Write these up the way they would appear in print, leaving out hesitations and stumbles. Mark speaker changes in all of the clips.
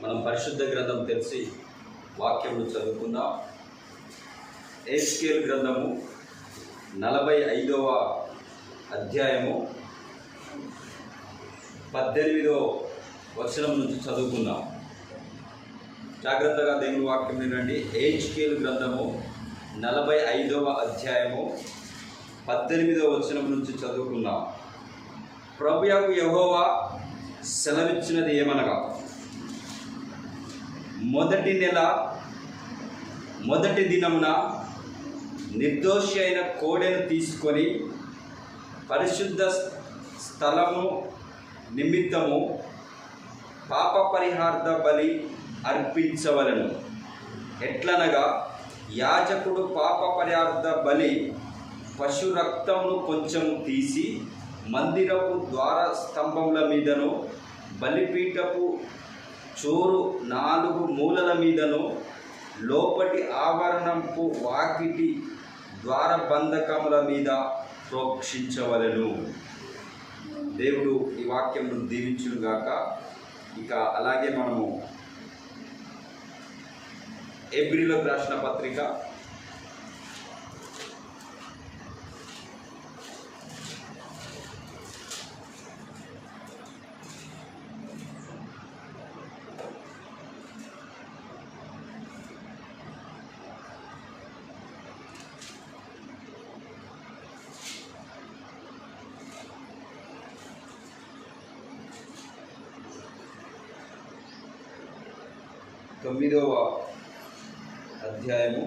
Speaker 1: మనం పరిశుద్ధ గ్రంథం తెలిసి వాక్యములు చదువుకుందాం. ఎహెజ్కేలు గ్రంథము 45వ అధ్యాయము 18వ వచనం నుంచి చదువుకుందాం. జాగ్రత్తగా దేవుని వాక్యం వినండి. ఎహెజ్కేలు గ్రంథము 45వ అధ్యాయము 18వ వచనం నుంచి చదువుకుందాం. ప్రభువు యెహోవా సెలవిచ్చినది ఏమనగా, మొదటి నెల మొదటి దినమున నిర్దోషి అయిన కోడెను తీసుకొని పరిశుద్ధ స్థలము నిమిత్తము పాప పరిహార్థ బలి అర్పించవలెను. ఎట్లనగా, యాజకుడు పాప పరిహార్థ బలి పశు రక్తమును కొంచెం తీసి మందిరపు ద్వార స్తంభముల మీదను బలిపీఠపు చోరు 4 మూలల మీదను లోపటి ఆవరణంపు వాకిటి ద్వారబంధకముల మీద ప్రోక్షించవలెను. దేవుడు ఈ వాక్యమును దీవించుగాక. ఇక అలాగే మనము హెబ్రీయులకు రాసిన పత్రిక 9వ అధ్యాయము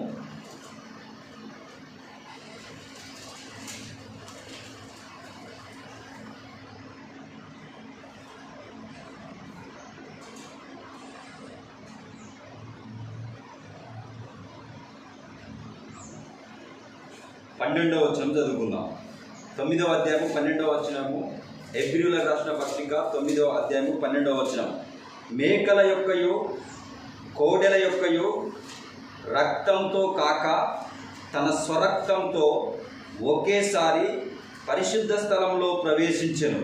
Speaker 1: 12వ వచనం చదువుకుందాం. 9వ అధ్యాయము 12వ వచనము, హెబ్రీయులకు రాసిన పత్రిక 9వ అధ్యాయము 12వ వచనం. మేకల యొక్కయు కోడెల యొక్కయు రక్తంతో కాక తన స్వరక్తంతో ఒకేసారి పరిశుద్ధ స్థలంలో ప్రవేశించెను.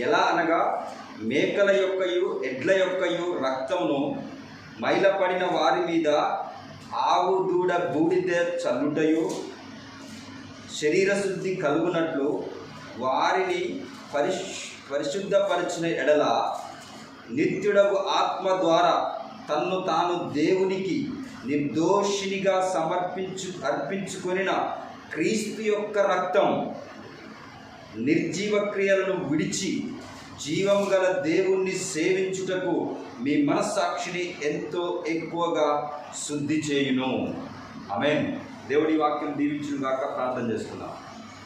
Speaker 1: ఎలా అనగా, మేకల యొక్కయు ఎడ్ల యొక్కయు రక్తమును మైలపడిన వారి మీద ఆవు దూడ బూడిద చల్లుటయు శరీర శుద్ధి కలుగునట్లు వారిని పరిశుద్ధపరిచిన ఎడల నిత్యుడగు ఆత్మ ద్వారా తన్ను తాను దేవునికి నిర్దోషినిగా అర్పించుకొనిన క్రీస్తు యొక్క రక్తం నిర్జీవ క్రియలను విడిచి జీవం గల దేవుణ్ణి సేవించుటకు మీ మనస్సాక్షిని ఎంతో ఎక్కువగా శుద్ధి చేయును. ఆమేన్. దేవుడి వాక్యం దీవించుగాక. ప్రార్థన చేస్తున్నాం.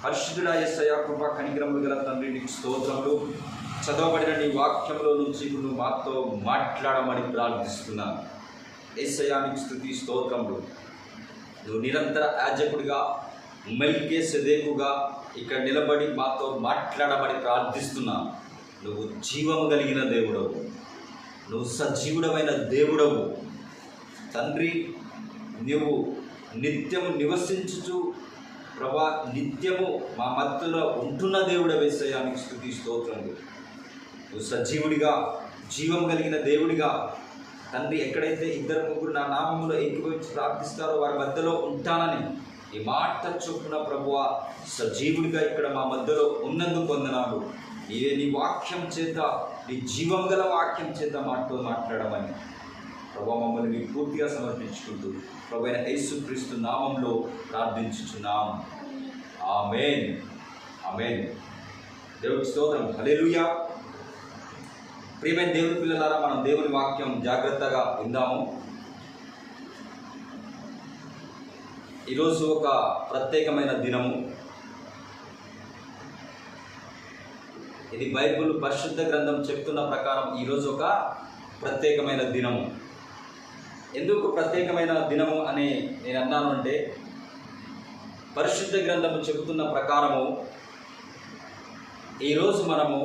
Speaker 1: పరిశుద్ధుడా యేసయ్యా, కృప కనికరములు గల తండ్రి, నీకు స్తోత్రములు. చదవబడిన నీ వాక్యంలో నుంచి నువ్వు మాతో మాట్లాడమని ప్రార్థిస్తున్నాను. యేసయ్యా, నీకు స్తుతి స్తోత్రములు. నువ్వు నిరంతర యాజకుడిగా మెల్కీసెదెకుగా ఇక్కడ నిలబడి మాతో మాట్లాడమని ప్రార్థిస్తున్నాను. నువ్వు జీవము కలిగిన దేవుడవు, నువ్వు సజీవుడమైన దేవుడవు తండ్రి. నువ్వు నిత్యము నివసించుచు ప్రభా నిత్యము మా మధ్యలో ఉంటున్న దేవుడ యేసయ్యా, నీకు స్తుతి స్తోత్రములు. నువ్వు సజీవుడిగా జీవం కలిగిన దేవుడిగా తండ్రి, ఎక్కడైతే 2-3 నా నామములో ఏకీభవించి ప్రార్థిస్తారో వారి మధ్యలో ఉంటానని ఈ మాట చొప్పున ప్రభువా సజీవుడిగా ఇక్కడ మా మధ్యలో ఉన్నందుకు వందనాలు. నీవే నీ వాక్యం చేత, నీ జీవం గల వాక్యం చేత మాతో మాట్లాడమని ప్రభు మమ్మల్ని మీకు పూర్తిగా సమర్పించుకుంటూ ప్రభు అయిన యేసుక్రీస్తు నామంలో ప్రార్థించుచున్నాం. ఆమేన్, ఆమేన్. దేవుడికి స్తోత్రం. హల్లెలూయా. ప్రియమైన దేవుని పిల్లలారా, మనం దేవుని వాక్యం జాగ్రత్తగా విందాము. ఈరోజు ఒక ప్రత్యేకమైన దినము. ఇది బైబిల్ పరిశుద్ధ గ్రంథం చెప్తున్న ప్రకారం ఈరోజు ఒక ప్రత్యేకమైన దినము. ఎందుకు ప్రత్యేకమైన దినము అని నేను అన్నాను అంటే, పరిశుద్ధ గ్రంథము చెబుతున్న ప్రకారము ఈరోజు మనము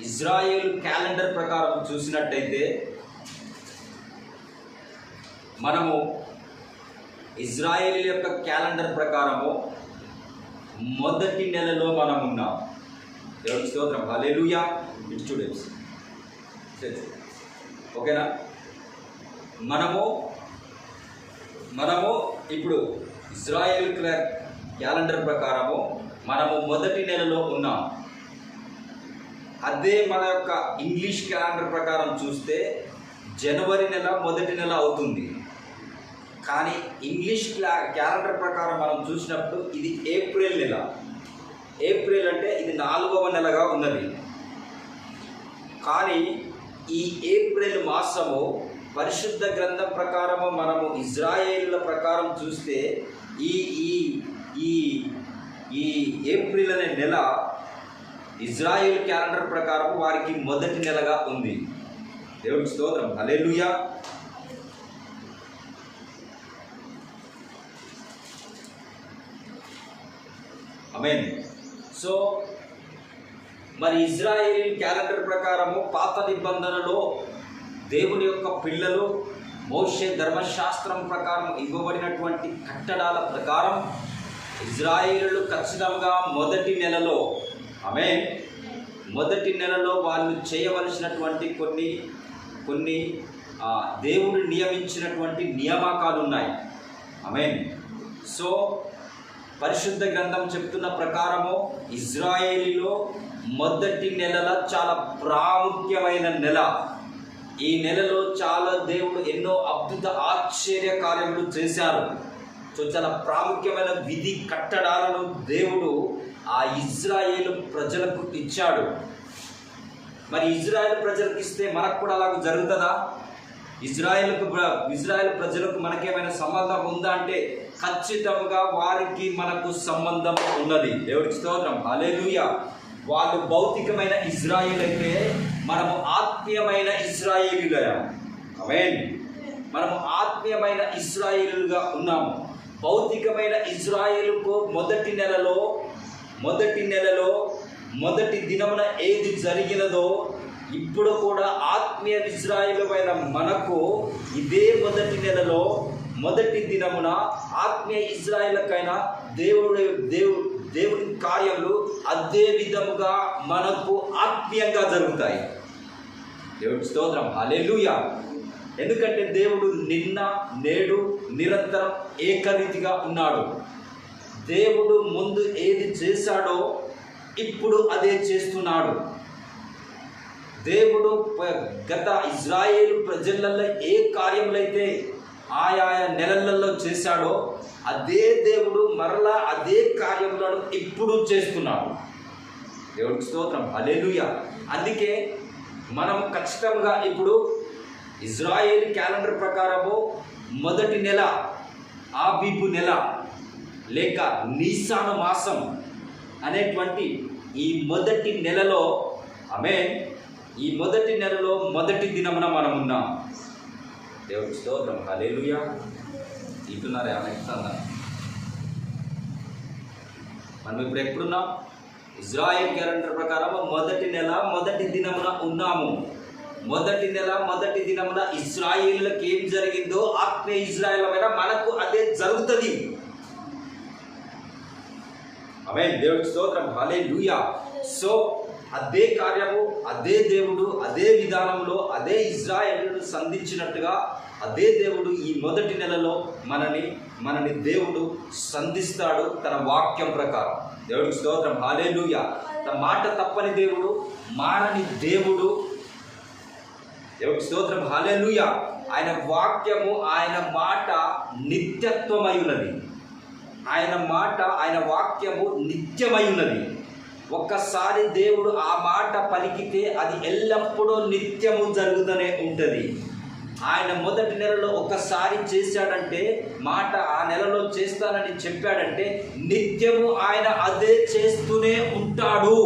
Speaker 1: ఇజ్రాయేల్ క్యాలెండర్ ప్రకారం చూసినట్టయితే మనము ఇజ్రాయేల్ యొక్క క్యాలెండర్ ప్రకారము మొదటి నెలలో మనం ఉన్నాం. దేవుడికి స్తోత్రం. హల్లెలూయా. స్టూడెంట్స్ ఓకేనా? మనము ఇప్పుడు ఇజ్రాయెల్ క్యాలెండర్ ప్రకారము మనము మొదటి నెలలో ఉన్నాం. అదే మన యొక్క ఇంగ్లీష్ క్యాలెండర్ ప్రకారం చూస్తే జనవరి నెల మొదటి నెల అవుతుంది. కానీ ఇంగ్లీష్ క్యాలెండర్ ప్రకారం మనం చూసినప్పుడు ఇది ఏప్రిల్ నెల. ఏప్రిల్ అంటే ఇది 4వ నెలగా ఉన్నది. కానీ ఈ ఏప్రిల్ మాసము పరిశుద్ధ గ్రంథం ప్రకారము మనము ఇజ్రాయేలుల ప్రకారం చూస్తే ఈ ఈ ఈ ఈ ఏప్రిల్ అనే నెల ఇజ్రాయేల్ క్యాలెండర్ ప్రకారం వారికి మొదటి నెలగా ఉంది. దేవుడికి స్తోత్రం. హల్లెలూయా. ఆమేన్. సో మరి ఇజ్రాయేల్ క్యాలెండర్ ప్రకారము పాత నిబంధనలో దేవుని యొక్క పిల్లలు మోషే ధర్మశాస్త్రం ప్రకారం ఇవ్వబడినటువంటి కట్టడాల ప్రకారం ఇజ్రాయేలులు ఖచ్చితంగా మొదటి నెలలో మొదటి నెలలో వాళ్ళు చేయవలసినటువంటి కొన్ని దేవుడు నియమించినటువంటి నియామకాలు ఉన్నాయి. ఆమేన్. సో పరిశుద్ధ గ్రంథం చెప్తున్న ప్రకారము ఇజ్రాయేలీలో మొదటి నెలల చాలా ప్రాముఖ్యమైన నెల. ఈ నెలలో చాలా దేవుడు ఎన్నో అద్భుత ఆశ్చర్య కార్యములు చేశారు. సో చాలా ప్రాముఖ్యమైన విధి కట్టడాలను దేవుడు ఆ ఇజ్రాయేలు ప్రజలకు ఇచ్చాడు. మరి ఇజ్రాయేల్ ప్రజలకు ఇస్తే మనకు కూడా అలాగ జరుగుతుందా? ఇజ్రాయేల్ ప్రజలకు మనకేమైనా సంబంధం ఉందా అంటే ఖచ్చితంగా వారికి మనకు సంబంధం ఉన్నది. దేవుడికి స్తోత్రం. హల్లెలూయా. వాళ్ళు భౌతికమైన ఇజ్రాయేల్ అయితే మనము ఆత్మీయమైన ఇజ్రాయేలీయులం. ఆమేన్. మనము ఆత్మీయమైన ఇజ్రాయేలుగా ఉన్నాము. భౌతికమైన ఇజ్రాయేలుకు మొదటి నెలలో మొదటి దినమున ఏది జరిగినదో ఇప్పుడు కూడా ఆత్మీయ ఇజ్రాయేలువైన మనకు ఇదే మొదటి నెలలో మొదటి దినమున ఆత్మీయ ఇజ్రాయేలుకైనా దేవుని కార్యములు అదే విధముగా మనకు ఆత్మీయంగా జరుగుతాయి. దేవుడి స్తోత్రం. హల్లెలూయా. ఎందుకంటే దేవుడు నిన్న నేడు నిరంతరం ఏకరీతిగా ఉన్నాడు. దేవుడు ముందు ఏది చేశాడో ఇప్పుడు అదే చేస్తున్నాడు. దేవుడు గత ఇజ్రాయేలు ప్రజలలో ఏ కార్యములైతే ఆయా నెలలలో చేశాడో అదే దేవుడు మరలా అదే కార్యములను ఇప్పుడు చేస్తున్నాడు. దేవుడికి స్తోత్రం. హల్లెలూయా. అందుకే మనం ఖచ్చితంగా ఇప్పుడు ఇజ్రాయేల్ క్యాలెండర్ ప్రకారము మొదటి నెల ఆబీబు నెల లేక నీసాను మాసం అనేటువంటి ఈ మొదటి నెలలో ఈ మొదటి నెలలో మొదటి దినమున మనం ఉన్నాం. దేవుడికి స్తోత్రం. హల్లెలూయా. ఇటున్నారే అలా మనం ఇప్పుడు ఎప్పుడున్నాం? ఇజ్రాయేల్ క్యాలెండర్ ప్రకారం మొదటి నెల మొదటి దినమున ఉన్నాము. మొదటి నెల మొదటి దినమున ఇజ్రాయేలులకు ఏం జరిగిందో ఆత్మీయ ఇజ్రాయేలమైన మనకు అదే జరుగుతుంది. ఆమేన్. దేవుడికి స్తోత్రం. హల్లెలూయా. సో అదే కార్యము అదే దేవుడు అదే విధానంలో అదే ఇజ్రాయేలును సంధించినట్టుగా అదే దేవుడు ఈ మొదటి నెలలో మనని దేవుడు సంధిస్తాడు తన వాక్యం ప్రకారం. దేవుడికి స్తోత్రం. హల్లెలూయా. తన మాట తప్పని దేవుడు, మానని దేవుడు. దేవుడికి స్తోత్రం. హల్లెలూయా. ఆయన వాక్యము ఆయన మాట నిత్యత్వమై ఉన్నది. ఆయన వాక్యము నిత్యమై ఉన్నది. ఒక్కసారి దేవుడు ఆ మాట పలికితే అది ఎల్లప్పుడూ నిత్యము జరుగుతూనే ఉంటుంది. ఆయన మొదటి నెలలో ఒకసారి చేశాడంటే మాట ఆ నెలలో చేస్తానని చెప్పాడంటే నిత్యము ఆయన అదే చేస్తూనే ఉంటాడు.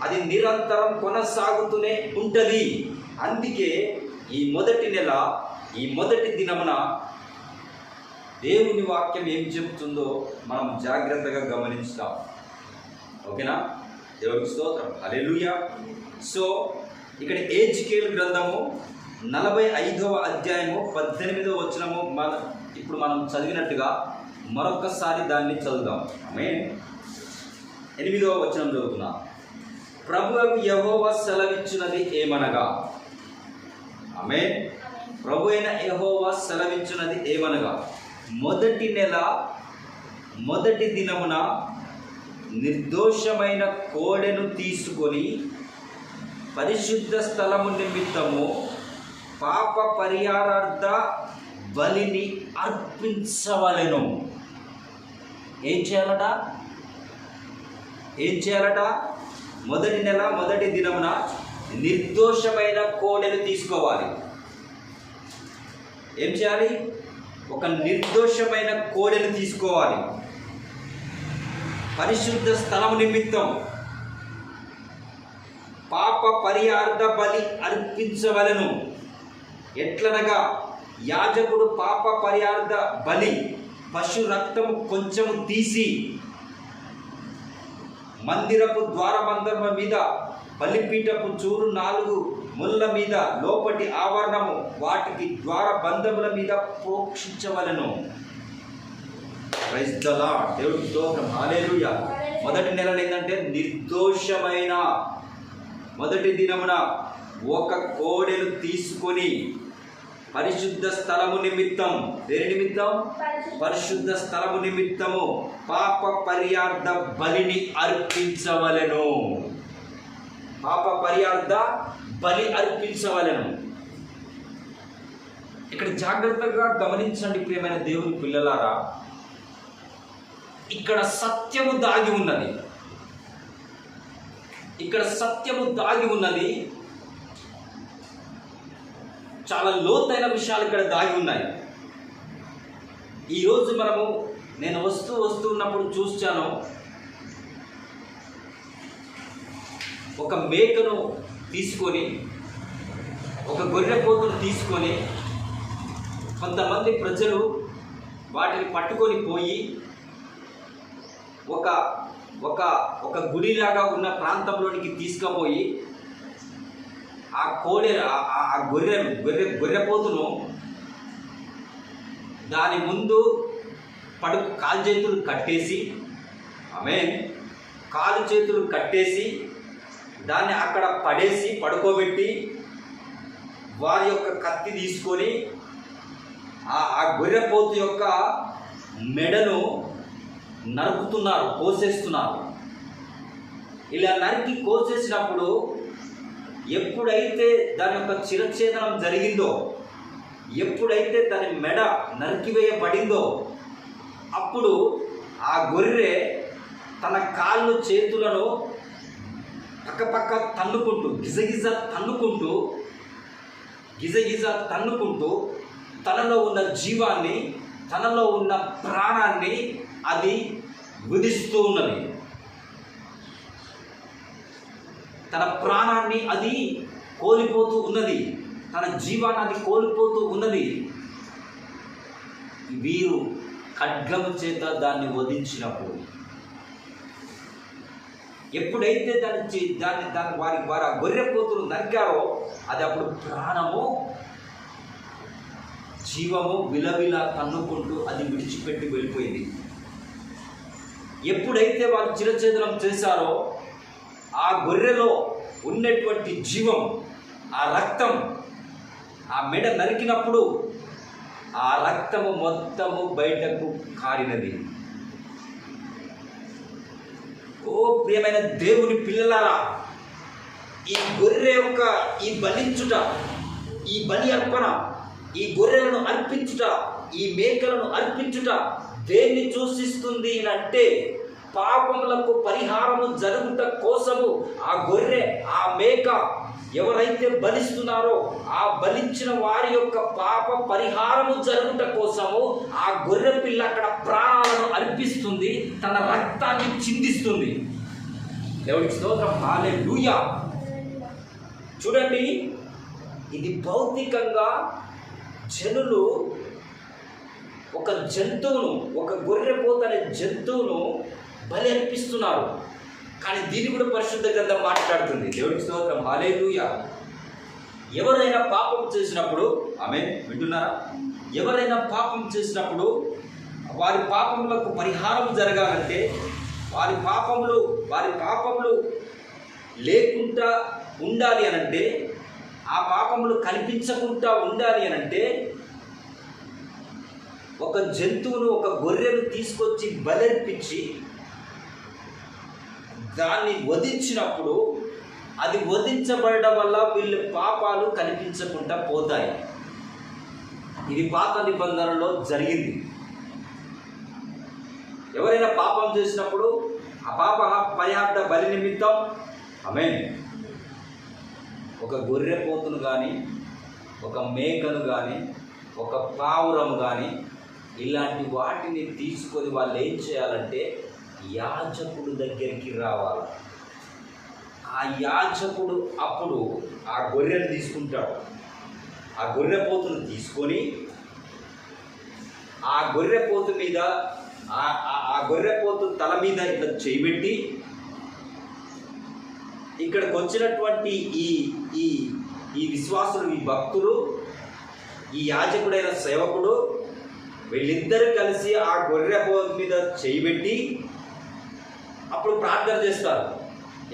Speaker 1: అది నిరంతరం కొనసాగుతూనే ఉంటుంది. అందుకే ఈ మొదటి నెల ఈ మొదటి దినమున దేవుని వాక్యం ఏం చెప్తుందో మనం జాగ్రత్తగా గమనిస్తాం. ఓకేనా? దేవుడికి స్తోత్రం. హల్లెలూయా. సో ఇక్కడ ఎజెకియెల్ గ్రంథము 45వ అధ్యాయము 18వ వచనము ఇప్పుడు మనం చదివినట్టుగా మరొకసారి దాన్ని చదువుదాం. ఆమేన్. 8వ వచనం చదువుతున్నా. ప్రభువు యెహోవా సెలవిచ్చినది ఏమనగా, ఆమేన్. ప్రభు అయిన యెహోవా సెలవిచ్చినది ఏమనగా, మొదటి నెల మొదటి దినమున నిర్దోషమైన కోడెను తీసుకొని పరిశుద్ధ స్థలము నిమిత్తము పాప పరిహారార్థ బలిని అర్పించవలెను. ఏం చేయాలట? మొదటి నెల మొదటి దినమున నిర్దోషమైన కోడెను తీసుకోవాలి. ఏం చేయాలి? ఒక నిర్దోషమైన కోడెను తీసుకోవాలి. పరిశుద్ధ స్థలము నిమిత్తం పాప పరిహారార్థ బలి అర్పించవలెను. ఎట్లనగా, యాజకుడు పాప పరిహారార్థ బలి పశు రక్తము కొంచెము తీసి మందిరపు ద్వారబంధము మీద, బలిపీఠపు చూరు 4 ముళ్ళ మీద, లోపటి ఆవరణము వాటికి ద్వారబంధముల మీద ప్రోక్షించవలెను. Praise the lord. దేవుడికి స్తోత్రం. హల్లెలూయా. మొదటి నెల ఏంటంటే నిర్దోషమైన మొదటి దినమున ఒక కోడెను తీసుకొని పరిశుద్ధ స్థలము నిమిత్తం, దేని నిమిత్తం? పరిశుద్ధ స్థలము నిమిత్తము పాప పరిహారార్థ బలిని అర్పించవలెను. పాప పరిహారార్థ బలి అర్పించవలెను. ఇక్కడ జాగ్రత్తగా గమనించండి ప్రియమైన దేవుని పిల్లలారా, ఇక్కడ సత్యము దాగి ఉన్నది. ఇక్కడ సత్యము దాగి ఉన్నది. చాలా లోతైన విషయాలు ఇక్కడ దాగి ఉన్నాయి. ఈరోజు నేను వస్తున్నప్పుడు చూశాను, ఒక మేకను తీసుకొని, ఒక గొర్రెపోతును తీసుకొని కొంతమంది ప్రజలు వాటిని పట్టుకొని పోయి ఒక ఒక ఒక గుడిలాగా ఉన్న ప్రాంతంలోనికి తీసుకుపోయి ఆ గొర్రెపోతును దాని ముందు కాలు చేతులు కట్టేసి, ఆమేన్, కాలు చేతులు కట్టేసి దాన్ని అక్కడ పడుకోబెట్టి వారి యొక్క కత్తి తీసుకొని ఆ గొర్రెపోతు యొక్క మెడను నరుకుతున్నారు, కోసేస్తున్నారు. ఇలా నరికి కోసేసినప్పుడు ఎప్పుడైతే దాని యొక్క చిరఛేదనం జరిగిందో, ఎప్పుడైతే దాని మెడ నరికివేయబడిందో, అప్పుడు ఆ గొర్రె తన కాళ్ళు చేతులను పక్కపక్క తన్నుకుంటూ, గిజగిజ తన్నుకుంటూ తనలో ఉన్న జీవాన్ని, తనలో ఉన్న ప్రాణాన్ని అది విధిస్తూ ఉన్నది. తన ప్రాణాన్ని అది కోల్పోతూ ఉన్నది, తన జీవాన్ని అది కోల్పోతూ ఉన్నది. వీరు ఖడ్గము చేత దాన్ని వధించినప్పుడు, ఎప్పుడైతే దాన్ని వారి ఆ గొర్రెపోతులు నరికారో, అది అప్పుడు ప్రాణము, జీవము విలవిల తన్నుకుంటూ అది విడిచిపెట్టి వెళ్ళిపోయింది. ఎప్పుడైతే వారు చిరఛేదనం చేశారో, ఆ గొర్రెలో ఉన్నటువంటి జీవం, ఆ రక్తం, ఆ మెడ నరికినప్పుడు ఆ రక్తము మొత్తము బయటకు కారినది. ఓ ప్రియమైన దేవుని పిల్లలారా, ఈ గొర్రె యొక్క ఈ బలించుట, ఈ బలి అర్పణ, ఈ గొర్రెలను అర్పించుట, ఈ మేకలను అర్పించుట దేన్ని సూచిస్తుంది అంటే, పాపములకు పరిహారము జరుగుట కోసము ఆ గొర్రె, ఆ మేక ఎవరైతే బలిస్తున్నారో, ఆ బలించిన వారి యొక్క పాప పరిహారము జరుగుట కోసము ఆ గొర్రె పిల్ల అక్కడ ప్రాణాలను అర్పిస్తుంది, తన రక్తాన్ని చిందిస్తుంది. దేవుడికి స్తోత్రం. హల్లెలూయా. చూడండి, ఇది భౌతికంగా జనులు ఒక జంతువును, ఒక గొర్రెపోతు అనే జంతువును బలి అర్పిస్తున్నారు. కానీ దీన్ని కూడా పరిశుద్ధ గ్రంథం మాట్లాడుతుంది. దేవుడికి స్తోత్రం. హల్లెలూయా. ఎవరైనా పాపం చేసినప్పుడు, ఆమేన్, వింటున్నారా? ఎవరైనా పాపం చేసినప్పుడు వారి పాపములకు పరిహారం జరగాలంటే, వారి పాపములు లేకుండా ఉండాలి అనంటే, ఆ పాపములు కనిపించకుండా ఉండాలి అనంటే, ఒక జంతువును, ఒక గొర్రెను తీసుకొచ్చి బలర్పించి దాన్ని వధించినప్పుడు, అది వధించబడడం వల్ల వీళ్ళ పాపాలు కనిపించకుండా పోతాయి. ఇది పాత నిబంధనలో జరిగింది. ఎవరైనా పాపం చేసినప్పుడు ఆ పాప పరిహార్థ బలి నిమిత్తం ఆమేన్ ఒక గొర్రె పోతును కానీ, ఒక మేకను కానీ, ఒక పావురం కానీ, ఇలాంటి వాటిని తీసుకొని వాళ్ళు ఏం చేయాలంటే యాజకుడు దగ్గరికి రావాలి. ఆ యాజకుడు అప్పుడు ఆ గొర్రెను తీసుకుంటాడు. ఆ గొర్రె పోతును తీసుకొని ఆ గొర్రె పోతు మీద ఆ గొర్రె పోతు తల మీద ఇట్లా చేయబెట్టి, ఇక్కడికి వచ్చినటువంటి ఈ ఈ ఈ విశ్వాసులు, ఈ భక్తులు, ఈ యాజకుడైన సేవకుడు, వీళ్ళిద్దరూ కలిసి ఆ గొర్రె పోతు మీద చేయబెట్టి అప్పుడు ప్రార్థన చేస్తారు.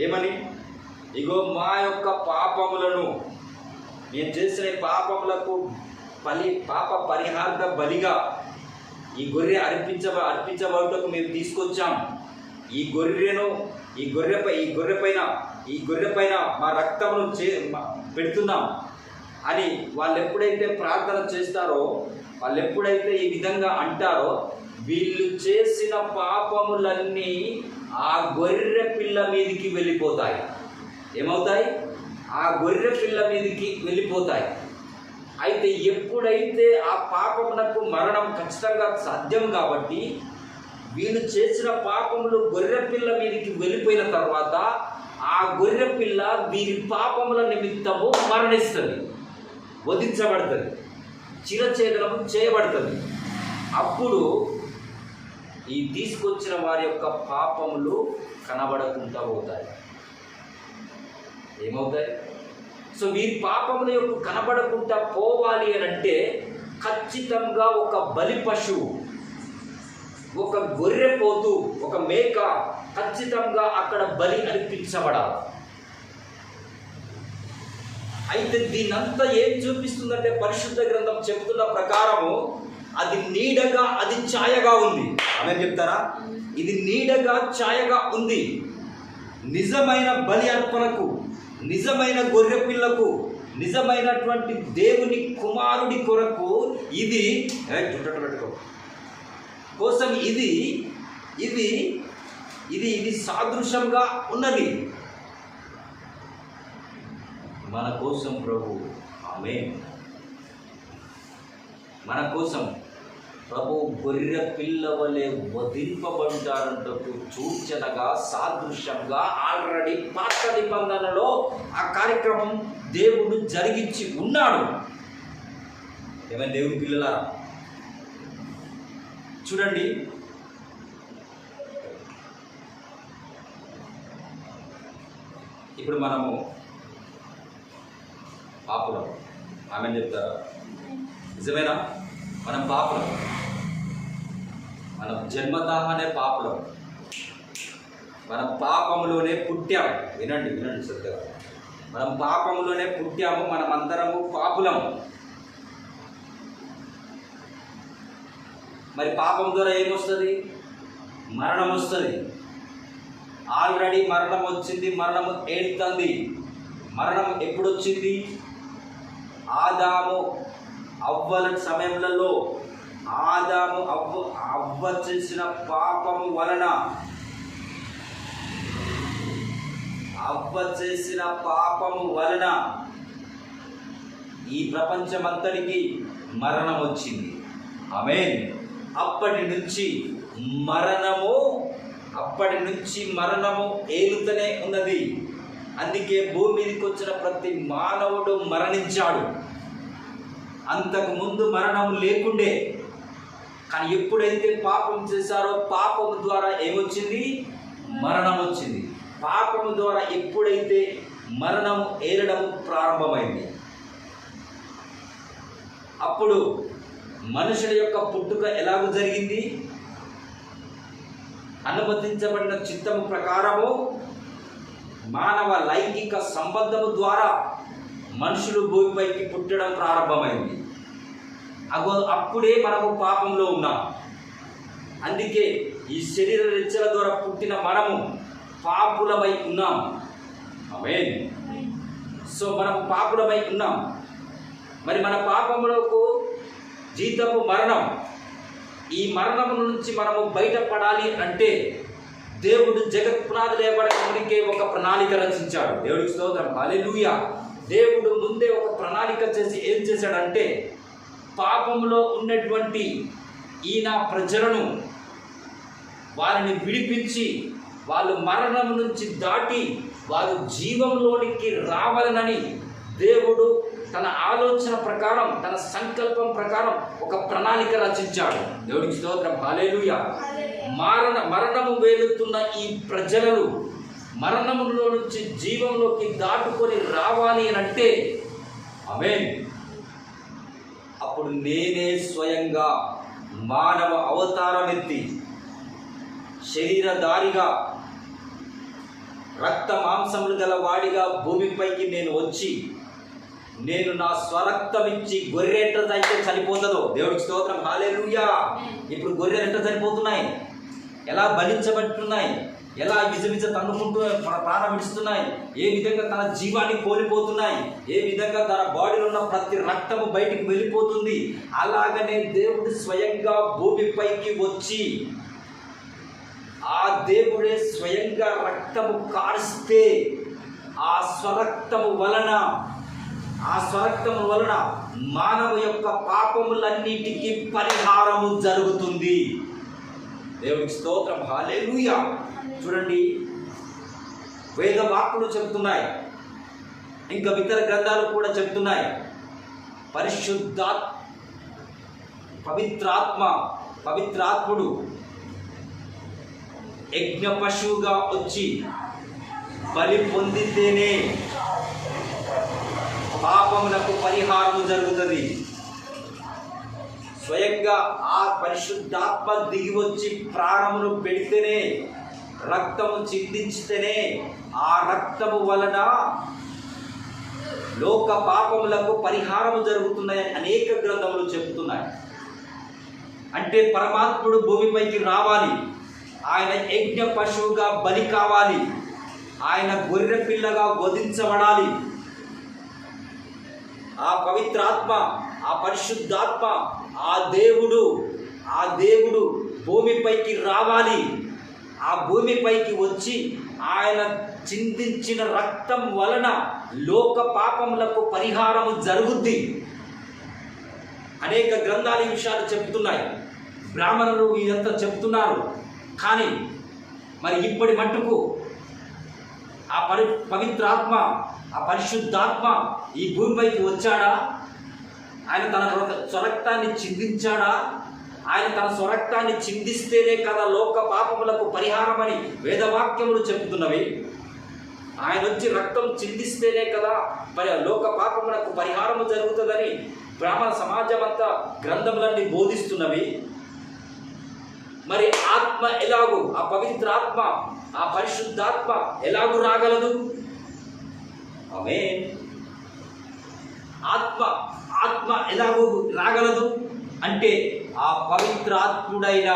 Speaker 1: ఏమని? ఇగో మా యొక్క పాపములను, నేను చేసిన పాపములకు పాప పరిహార్థ బలిగా ఈ గొర్రె అర్పించబడుటకు మేము తీసుకొచ్చాం. ఈ గొర్రె పైన మా రక్తమును పెడుతున్నాం అని వాళ్ళు ఎప్పుడైతే ప్రార్థన చేస్తారో, వాళ్ళు ఎప్పుడైతే ఈ విధంగా అంటారో, వీళ్ళు చేసిన పాపములన్నీ ఆ గొర్రె పిల్ల మీదకి వెళ్ళిపోతాయి. ఏమవుతాయి? ఆ గొర్రె పిల్ల మీదకి వెళ్ళిపోతాయి. అయితే ఎప్పుడైతే ఆ పాపమునకు మరణం ఖచ్చితంగా సాధ్యం కాబట్టి, వీళ్ళు చేసిన పాపములు గొర్రె పిల్ల మీదకి వెళ్ళిపోయిన తర్వాత ఆ గొర్రె పిల్ల వీరి పాపముల నిమిత్తము మరణిస్తుంది, వధించబడుతుంది, చిరఛేదనము చేయబడుతుంది. అప్పుడు ఈ తీసుకొచ్చిన వారి యొక్క పాపములు కనబడకుండా పోతాయి. ఏమవుతాయి? సో వీరి పాపముల యొక్క కనబడకుండా పోవాలి అని అంటే ఖచ్చితంగా ఒక బలి పశువు, ఒక గొర్రె పోతు, ఒక మేక ఖచ్చితంగా అక్కడ బలి అర్పించబడాలి. అయితే దీనంతా ఏం చూపిస్తుందంటే, పరిశుద్ధ గ్రంథం చెబుతున్న ప్రకారము అది నీడగా, అది ఛాయగా ఉంది. ఆమె చెప్తారా? ఇది నీడగా, ఛాయగా ఉంది. నిజమైన బలి అర్పణకు, నిజమైన గొర్రె పిల్లకు, నిజమైనటువంటి దేవుని కుమారుడి కొరకు ఇది కోసం ఇది ఇది ఇది ఇది సాదృశ్యంగా ఉన్నది. మన కోసం ప్రభు ఆమేన్, మన కోసం ప్రభు గొర్రె పిల్ల వలె వధింపబడతారంటూ సూచనగా, సాదృశ్యంగా ఆల్రెడీ పాత నిబంధనలో ఆ కార్యక్రమం దేవుడు జరిగించి ఉన్నాడు. ఏమైనా దేవుని పిల్లలారా చూడండి, ఇప్పుడు మనము పాపులం. ఆమె చెప్తారా? నిజమేనా? మనం పాపులం, మనం జన్మతానే పాపులం, మనం పాపములోనే పుట్టాము. వినండి శ్రద్ధగా, మనం పాపములోనే పుట్టాము, మనం అందరము పాపులం. మరి పాపం ద్వారా ఏమొస్తుంది? మరణం వస్తుంది. ఆల్రెడీ మరణం వచ్చింది, మరణం ఏడుతుంది. మరణం ఎప్పుడు వచ్చింది? ఆదాము అవ్వల సమయంలో ఆదాము అవ్వ చేసిన పాపము వలన, అవ్వ చేసిన పాపము వలన ఈ ప్రపంచమంతటికి మరణం వచ్చింది. ఆమేన్. అప్పటి నుంచి మరణము ఏలుతూనే ఉన్నది. అందుకే భూమి మీదకి వచ్చిన ప్రతి మానవుడు మరణించాడు. అంతకుముందు మరణం లేకుండే, కానీ ఎప్పుడైతే పాపం చేశారో పాపము ద్వారా ఏమొచ్చింది? మరణం వచ్చింది. పాపము ద్వారా ఎప్పుడైతే మరణం ఏలడం ప్రారంభమైంది, అప్పుడు మనుషుల యొక్క పుట్టుక ఎలాగూ జరిగింది? అనుమతించబడిన చిత్తము ప్రకారము మానవ లైంగిక సంబంధము ద్వారా మనుషులు భూమిపైకి పుట్టడం ప్రారంభమైంది. అప్పుడే మనము పాపంలో ఉన్నాం. అందుకే ఈ శరీర రెచ్చల ద్వారా పుట్టిన మనము పాపులమై ఉన్నాం. ఆమేన్. సో మనము పాపులమై ఉన్నాం. మరి మన పాపములకు జీతము మరణం. ఈ మరణం నుంచి మనము బయటపడాలి అంటే దేవుడు జగత్ పునాది లేబడకే ఒక ప్రణాళిక రచించాడు. దేవుడికి స్తోత్రం, హల్లెలూయా. దేవుడు ముందే ఒక ప్రణాళిక చేసి ఏం చేశాడంటే, పాపంలో ఉన్నటువంటి ఈయన ప్రజలను వారిని విడిపించి వాళ్ళు మరణం నుంచి దాటి వారు జీవంలోనికి రావాలనని దేవుడు తన ఆలోచన ప్రకారం, తన సంకల్పం ప్రకారం ఒక ప్రణాళిక రచించాడు. దేవుడికి స్తోత్రం, హల్లెలూయా. మరణము వేలుతున్న ఈ ప్రజలను మరణములో నుంచి జీవంలోకి దాటుకొని రావాలి అని అంటే, ఆమేన్, అప్పుడు నేనే స్వయంగా మానవ అవతారం ఎత్తి శరీరధారిగా రక్త మాంసములు గల వాడిగా భూమిపైకి నేను వచ్చి, నేను నా స్వరక్తం ఇచ్చి గొర్రె ఎట్లయితే చనిపోతుందో, దేవుడికి స్తోత్రం, హల్లెలూయా. ఇప్పుడు గొర్రెలు ఎట్లా చనిపోతున్నాయి, ఎలా బలించబడుతున్నాయి, ఎలా విజవిజ తన్నుకుంటూ మన ప్రాణం విడుస్తున్నాయి, ఏ విధంగా తన జీవాన్ని కోల్పోతున్నాయి, ఏ విధంగా తన బాడీలో ఉన్న ప్రతి రక్తము బయటికి వెళ్ళిపోతుంది. అలాగనే దేవుడు స్వయంగా భూమిపైకి వచ్చి ఆ దేవుడే స్వయంగా రక్తము కారిస్తే ఆ స్వరక్తము వలన మానవ యొక్క పాపములన్నిటికీ పరిహారము జరుగుతుంది. దేవుడికి స్తోత్రం, హల్లెలూయా. చూడండి, వేద వాక్కులు చెబుతున్నాయి, ఇంకా ఇతర గ్రంథాలు కూడా చెబుతున్నాయి. పవిత్రాత్ముడు యజ్ఞ పశువుగా వచ్చి బలి పొందితేనే పాపములకు పరిహారము జరుగుతుంది. స్వయంగా ఆ పరిశుద్ధాత్మ దిగి వచ్చి ప్రాణమును పెడితేనే, రక్తము చిందించితేనే ఆ రక్తము వలన లోక పాపములకు పరిహారము జరుగుతున్నాయని అనేక గ్రంథములు చెబుతున్నాయి. అంటే పరమాత్ముడు భూమిపైకి రావాలి, ఆయన యజ్ఞ పశువుగా బలి కావాలి, ఆయన గొర్రె పిల్లగా వధించబడాలి. ఆ పవిత్రాత్మ, ఆ పరిశుద్ధాత్మ, ఆ దేవుడు భూమిపైకి రావాలి. ఆ భూమిపైకి వచ్చి ఆయన చిందించిన రక్తం వలన లోక పాపములకు పరిహారము జరుగుద్ది. అనేక గ్రంథాలు ఈ విషయాలు చెప్తున్నాయి, బ్రాహ్మణులు ఇదంతా చెప్తున్నారు. కానీ మరి ఇప్పటి మట్టుకు ఆ పవిత్రాత్మ, ఆ పరిశుద్ధాత్మ ఈ భూమిపైకి వచ్చాడా? ఆయన తన స్వరక్తాన్ని చిందించాడా? ఆయన తన స్వరక్తాన్ని చిందిస్తేనే కదా లోక పాపములకు పరిహారం అని వేదవాక్యములు చెబుతున్నవి. ఆయన వచ్చి రక్తం చిందిస్తేనే కదా లోక పాపములకు పరిహారము జరుగుతుందని బ్రాహ్మణ సమాజం అంతా గ్రంథములన్నీ బోధిస్తున్నవి. మరి ఆత్మ ఎలాగూ, ఆ పవిత్రాత్మ, ఆ పరిశుద్ధాత్మ ఎలాగూ రాగలదు? ఆమేన్. ఆత్మ ఎలాగూ రాగలదు అంటే ఆ పవిత్రాత్ముడైన,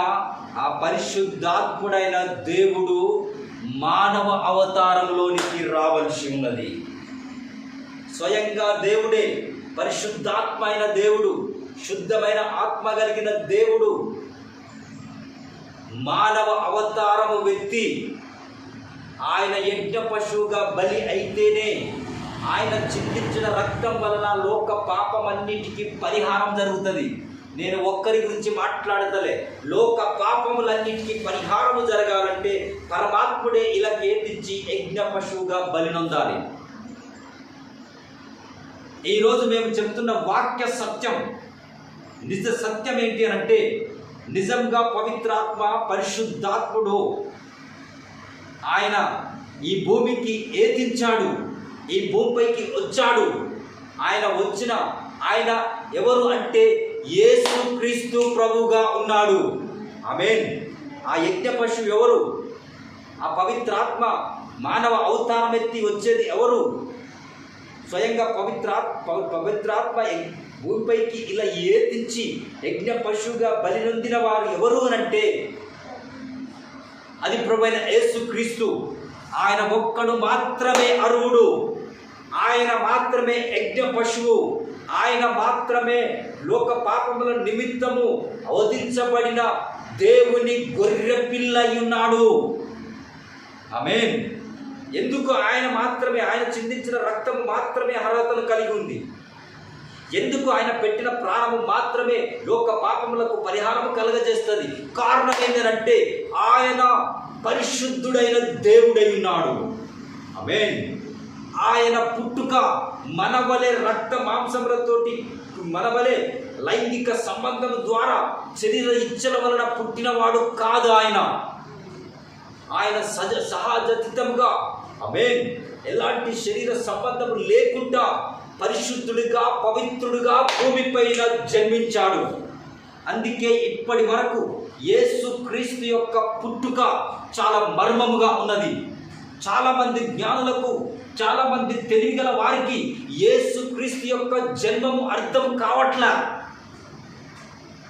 Speaker 1: ఆ పరిశుద్ధాత్ముడైన దేవుడు మానవ అవతారంలోనికి రావలసి ఉన్నది. స్వయంగా దేవుడే, పరిశుద్ధాత్మ అయిన దేవుడు, శుద్ధమైన ఆత్మ కలిగిన దేవుడు మానవ అవతారము వ్యక్తి ఆయన యజ్ఞ పశువుగా బలి అయితేనే ఆయన చిందించిన రక్తం వలన లోక పాపమన్నిటికీ పరిహారం జరుగుతుంది. నేను ఒక్కరి గురించి మాట్లాడతలే, లోక పాపములన్నిటికీ పరిహారము జరగాలంటే పరమాత్ముడే ఇలా కేంద్రించి యజ్ఞ పశువుగా బలినొందాలి. ఈరోజు మేము చెప్తున్న వాక్య సత్యం, నిజ సత్యం ఏంటి అని అంటే, నిజంగా పవిత్రాత్మ, పరిశుద్ధాత్ముడు ఆయన ఈ భూమికి ఏతించాడు, ఈ భూమిపైకి వచ్చాడు. ఆయన ఎవరు అంటే యేసు క్రీస్తు ప్రభువుగా ఉన్నాడు. ఆమేన్. ఆ యజ్ఞ పశువు ఎవరు? ఆ పవిత్రాత్మ మానవ అవతారం ఎత్తి వచ్చేది ఎవరు? స్వయంగా పవిత్రాత్మ భూమిపైకి ఇలా ఏతించి యజ్ఞ పశువుగా బలి నొందిన వారు ఎవరు అనంటే అది ప్రభువైన యేసుక్రీస్తు. ఆయన ఒక్కడు మాత్రమే అర్హుడు. ఆయన మాత్రమే యజ్ఞ పశువు. ఆయన మాత్రమే లోక పాపముల నిమిత్తము వధించబడిన దేవుని గొర్రె పిల్ల అయి ఉన్నాడు. ఆమేన్. ఎందుకు? ఆయన మాత్రమే, ఆయన చిందించిన రక్తం మాత్రమే అర్హతను కలిగి ఉంది. ఎందుకు? ఆయన పెట్టిన ప్రాణము మాత్రమే లోక పాపములకు పరిహారము కలుగజేస్తుంది. కారణం ఏంటంటే ఆయన పరిశుద్ధుడైన దేవుడై ఉన్నాడు. ఆమేన్. ఆయన పుట్టుక మనవలే రక్త మాంసములతోటి, మనవలే లైంగిక సంబంధం ద్వారా శరీర ఇచ్చల వలన పుట్టినవాడు కాదు. ఆయన సహజతితముగా, ఆమేన్, ఎలాంటి శరీర సంబంధం లేకుండా పరిశుద్ధుడిగా, పవిత్రుడిగా భూమిపైన జన్మించాడు. అందుకే ఇప్పటి వరకు యేసుక్రీస్తు యొక్క పుట్టుక చాలా మర్మముగా ఉన్నది. చాలామంది జ్ఞానులకు, చాలామంది తెలివిగల వారికి యేసుక్రీస్తు యొక్క జన్మము అర్థం కావట్లా.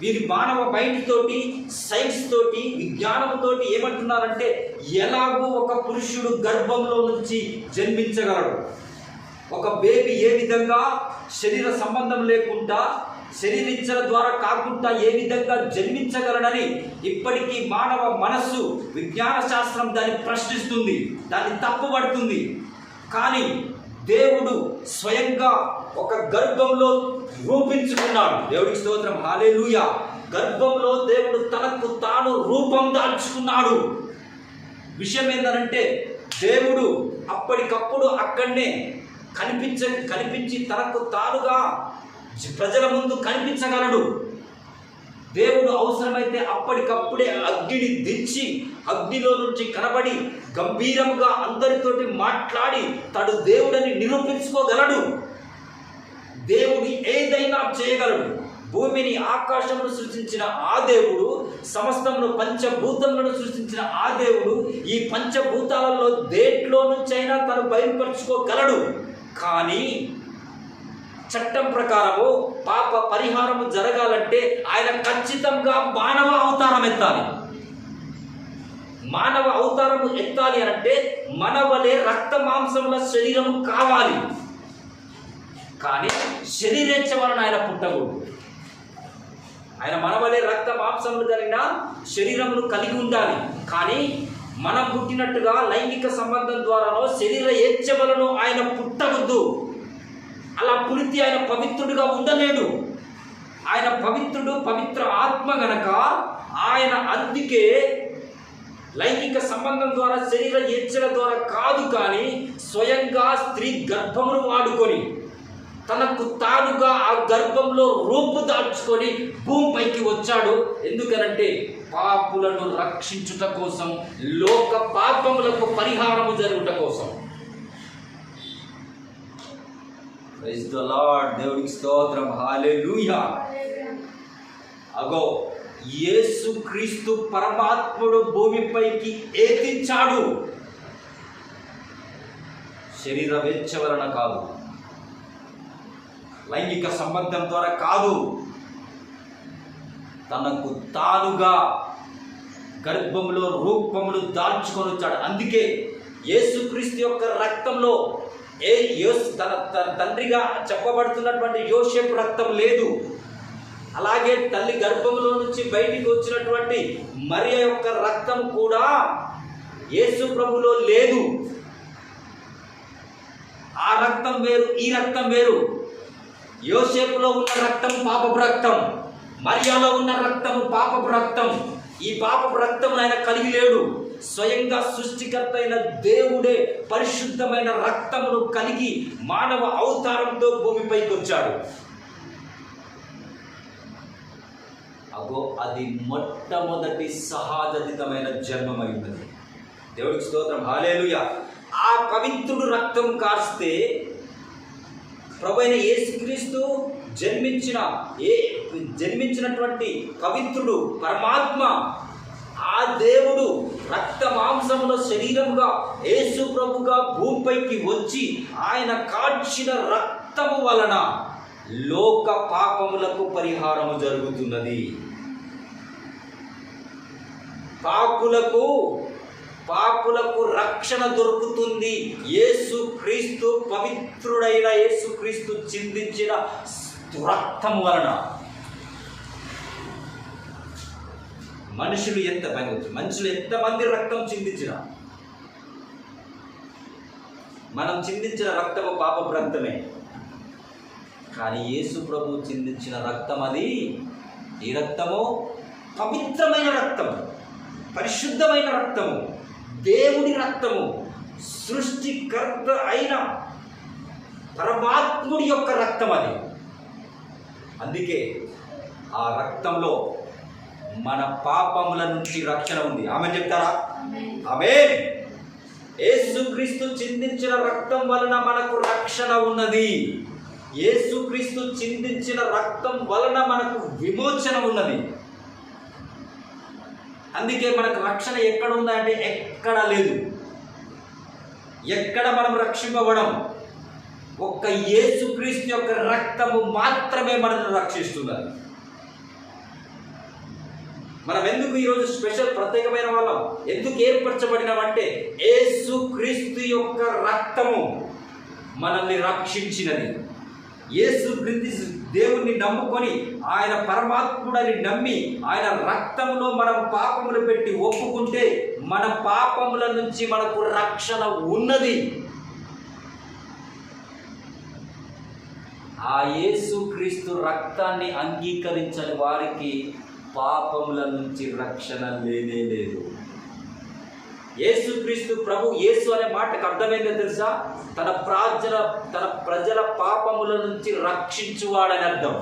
Speaker 1: వీరి మానవ మైండ్ తోటి, సైన్స్ తోటి, విజ్ఞానంతోటి ఏమంటున్నారంటే ఎలాగూ ఒక పురుషుడు గర్భంలో నుంచి జన్మించగలడు, ఒక బేబీ ఏ విధంగా శరీర సంబంధం లేకుండా శరీరించల ద్వారా కాకుండా ఏ విధంగా జన్మించగలడని ఇప్పటికీ మానవ మనస్సు, విజ్ఞాన శాస్త్రం దాన్ని ప్రశ్నిస్తుంది, దాన్ని తప్పుపడుతుంది. కానీ దేవుడు స్వయంగా ఒక గర్భంలో రూపించుకున్నాడు. దేవుడికి స్తోత్రం, హల్లెలూయా. గర్భంలో దేవుడు తనకు తాను రూపం దాల్చుకున్నాడు. విషయం ఏంటంటే దేవుడు అప్పటికప్పుడు అక్కడనే కనిపించి తనకు తానుగా ప్రజల ముందు కనిపించగలడు. దేవుడు అవసరమైతే అప్పటికప్పుడే అగ్నిని దించి అగ్నిలో నుంచి కనబడి గంభీరముగా అందరితోటి మాట్లాడి తడు దేవుడని నిరూపించుకోగలడు. దేవుడు ఏదైనా చేయగలడు. భూమిని, ఆకాశమును సృష్టించిన ఆ దేవుడు, సమస్తమును పంచభూతములను సృష్టించిన ఆ దేవుడు ఈ పంచభూతాలలో దేంట్లో నుంచైనా తను బయలుపరుచుకోగలడు. కానీ చట్టం ప్రకారము పాప పరిహారము జరగాలంటే ఆయన ఖచ్చితంగా మానవ అవతారం ఎత్తాలి. మానవ అవతారము ఎత్తాలి అంటే మనవలే రక్త మాంసముల శరీరము కావాలి. కానీ శరీరేచ్ఛ వలన ఆయన పుట్టకూడదు. ఆయన మనవలే రక్త మాంసములు కలిగిన శరీరమును కలిగి ఉండాలి. కానీ మనం పుట్టినట్టుగా లైంగిక సంబంధం ద్వారానో శరీర ఏచ్ఛ వలన ఆయన పుట్టవద్దు. అలా పుడితే ఆయన పవిత్రుడిగా ఉండలేడు. ఆయన పవిత్రుడు, పవిత్ర ఆత్మ గనక ఆయన అందుకే లైంగిక సంబంధం ద్వారా శరీర ఏచ్ఛల ద్వారా కాదు, కానీ స్వయంగా స్త్రీ గర్భమును వాడుకొని తనకు తానుగా ఆ గర్భంలో రూపు దాల్చుకొని భూమిపైకి వచ్చాడు. ఎందుకనంటే పాపులను రక్షించుట కోసం, లోక పాపములకు పరిహారము జరుగుట కోసం. Praise the Lord. దేవుడికి స్తోత్రం, హల్లెలూయా. అగో యేసుక్రీస్తు పరమాత్ముడు భూమిపైకి ఏతించాడు. శరీర వెచ్చ వలన కాదు, లైంగిక సంబంధం ద్వారా కాదు, తనకు తానుగా గర్భంలో రూపములు దాల్చుకొని వచ్చాడు. అందుకే యేసుక్రీస్తు యొక్క రక్తంలో తన తండ్రిగా చెప్పబడుతున్నటువంటి యోసేపు రక్తం లేదు. అలాగే తల్లి గర్భంలో నుంచి బయటికి వచ్చినటువంటి మరియ యొక్క రక్తం కూడా యేసు ప్రభులో లేదు. ఆ రక్తం వేరు, ఈ రక్తం వేరు. యోసేపులో ఉన్న రక్తం పాపపు రక్తం, మరియలో ఉన్న రక్తము పాపపు రక్తం. ఈ పాపపు రక్తం ఆయన కలిగి లేడు. స్వయంగా సృష్టికర్త అయిన దేవుడే పరిశుద్ధమైన రక్తమును కలిగి మానవ అవతారంతో భూమిపైకి వచ్చాడు. అగో అది మొట్టమొదటి సహజదితమైన జన్మమైనది. దేవుడికి స్తోత్రం, హల్లెలూయా. ఆ పవిత్రుడు రక్తం కార్స్తే ప్రభువైన యేసుక్రీస్తు జన్మించినటువంటి పవిత్రుడు పరమాత్మ ఆ దేవుడు రక్త మాంసముల శరీరముగా యేసు ప్రభుగా భూమిపైకి వచ్చి ఆయన కాల్చిన రక్తము వలన లోక పాపములకు పరిహారము జరుగుతున్నది. పాపులకు రక్షణ దొరుకుతుంది. యేసుక్రీస్తు, పవిత్రుడైన యేసుక్రీస్తు చిందించిన రక్తము వలన. మనుషులు ఎంతమంది రక్తం చిందించిన, మనం చిందించిన రక్తము పాపపు రక్తమే. కానీ యేసు ప్రభు చిందించిన రక్తం, అది ఈ రక్తము పవిత్రమైన రక్తము, పరిశుద్ధమైన రక్తము, దేవుడి రక్తము, సృష్టికర్త అయిన పరమాత్ముడి యొక్క రక్తం అది. అందుకే ఆ రక్తంలో మన పాపముల నుంచి రక్షణ ఉంది. ఆమేన్ చెప్తారా? ఆమేన్. యేసుక్రీస్తు చిందించిన రక్తం వలన మనకు రక్షణ ఉన్నది. యేసుక్రీస్తు చిందించిన రక్తం వలన మనకు విమోచన ఉన్నది. అందుకే మనకు రక్షణ ఎక్కడ ఉందంటే ఎక్కడ లేదు. ఎక్కడ మనం రక్షింపబడం? ఒక్క యేసుక్రీస్తు యొక్క రక్తము మాత్రమే మనల్ని రక్షిస్తున్నది. మనం ఎందుకు ఈరోజు స్పెషల్ ప్రత్యేకమైన వాళ్ళం, ఎందుకు ఏర్పరచబడినామంటే యేసుక్రీస్తు యొక్క రక్తము మనల్ని రక్షించినది. యేసుక్రీస్తు దేవుణ్ణి నమ్ముకొని ఆయన పరమాత్ముడని నమ్మి ఆయన రక్తంలో మనం పాపములు పెట్టి ఒప్పుకుంటే మన పాపముల నుంచి మనకు రక్షణ ఉన్నది. ఆ యేసుక్రీస్తు రక్తాన్ని అంగీకరించని వారికి పాపముల నుంచి రక్షణ లేనే లేదు. యేసుక్రీస్తు ప్రభు, యేసు అనే మాటకు అర్థమైందో తెలుసా? తన ప్రజల పాపముల నుంచి రక్షించువాడని అర్థం.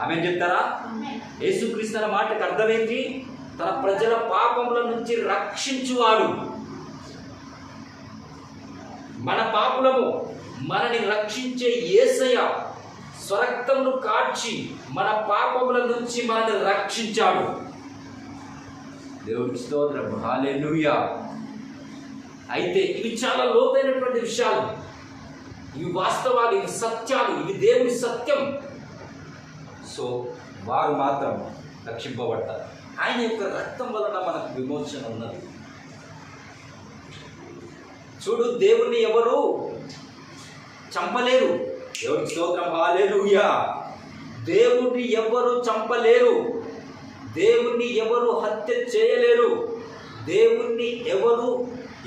Speaker 1: ఆమేన్ చెప్తారా? యేసుక్రీస్తు అనే మాటకు అర్థమైంది తన ప్రజల పాపముల నుంచి రక్షించువాడు. మన పాపులము మనని రక్షించే యేసయ్య స్వరక్తమును కార్చి మన పాపముల నుంచి మనల్ని రక్షించాడు. దేవుడికి స్తోత్రం. హల్లెలూయా. అయితే ఇవి చాలా లోతైనటువంటి విషయాలు, ఇవి వాస్తవాలు, ఇవి సత్యాలు, ఇవి దేవుడి సత్యం. సో వారు మాత్రం రక్షింపబడతారు. ఆయన యొక్క రక్తం వలన మనకు విమోచన ఉన్నది. చూడు, దేవుణ్ణి ఎవరు చంపలేరు. దేవుడికి స్తోత్రం. హల్లెలూయా. దేవుణ్ణి ఎవరు చంపలేరు, దేవుణ్ణి ఎవరు హత్య చేయలేరు, దేవుణ్ణి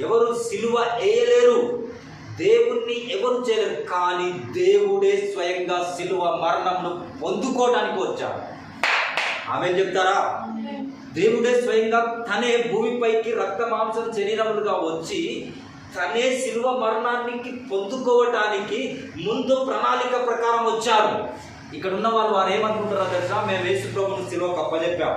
Speaker 1: ఎవరు సిలువ వేయలేరు, దేవుణ్ణి ఎవరు చేయలేరు. కానీ దేవుడే స్వయంగా సిలువ మరణమును పొందుకోవడానికి వచ్చాడు. ఆమేన్ చెప్తారా? దేవుడే స్వయంగా తనే భూమిపైకి రక్త మాంసం శరీరములుగా వచ్చి తనే సిలువ మరణానికి పొందుకోవటానికి ముందు ప్రణాళిక ప్రకారం వచ్చారు. ఇక్కడ ఉన్న వారు ఏమనుకుంటారో తెలుసా? మేము యేసు ప్రభువును సిలువకు అప్పజెప్పాం,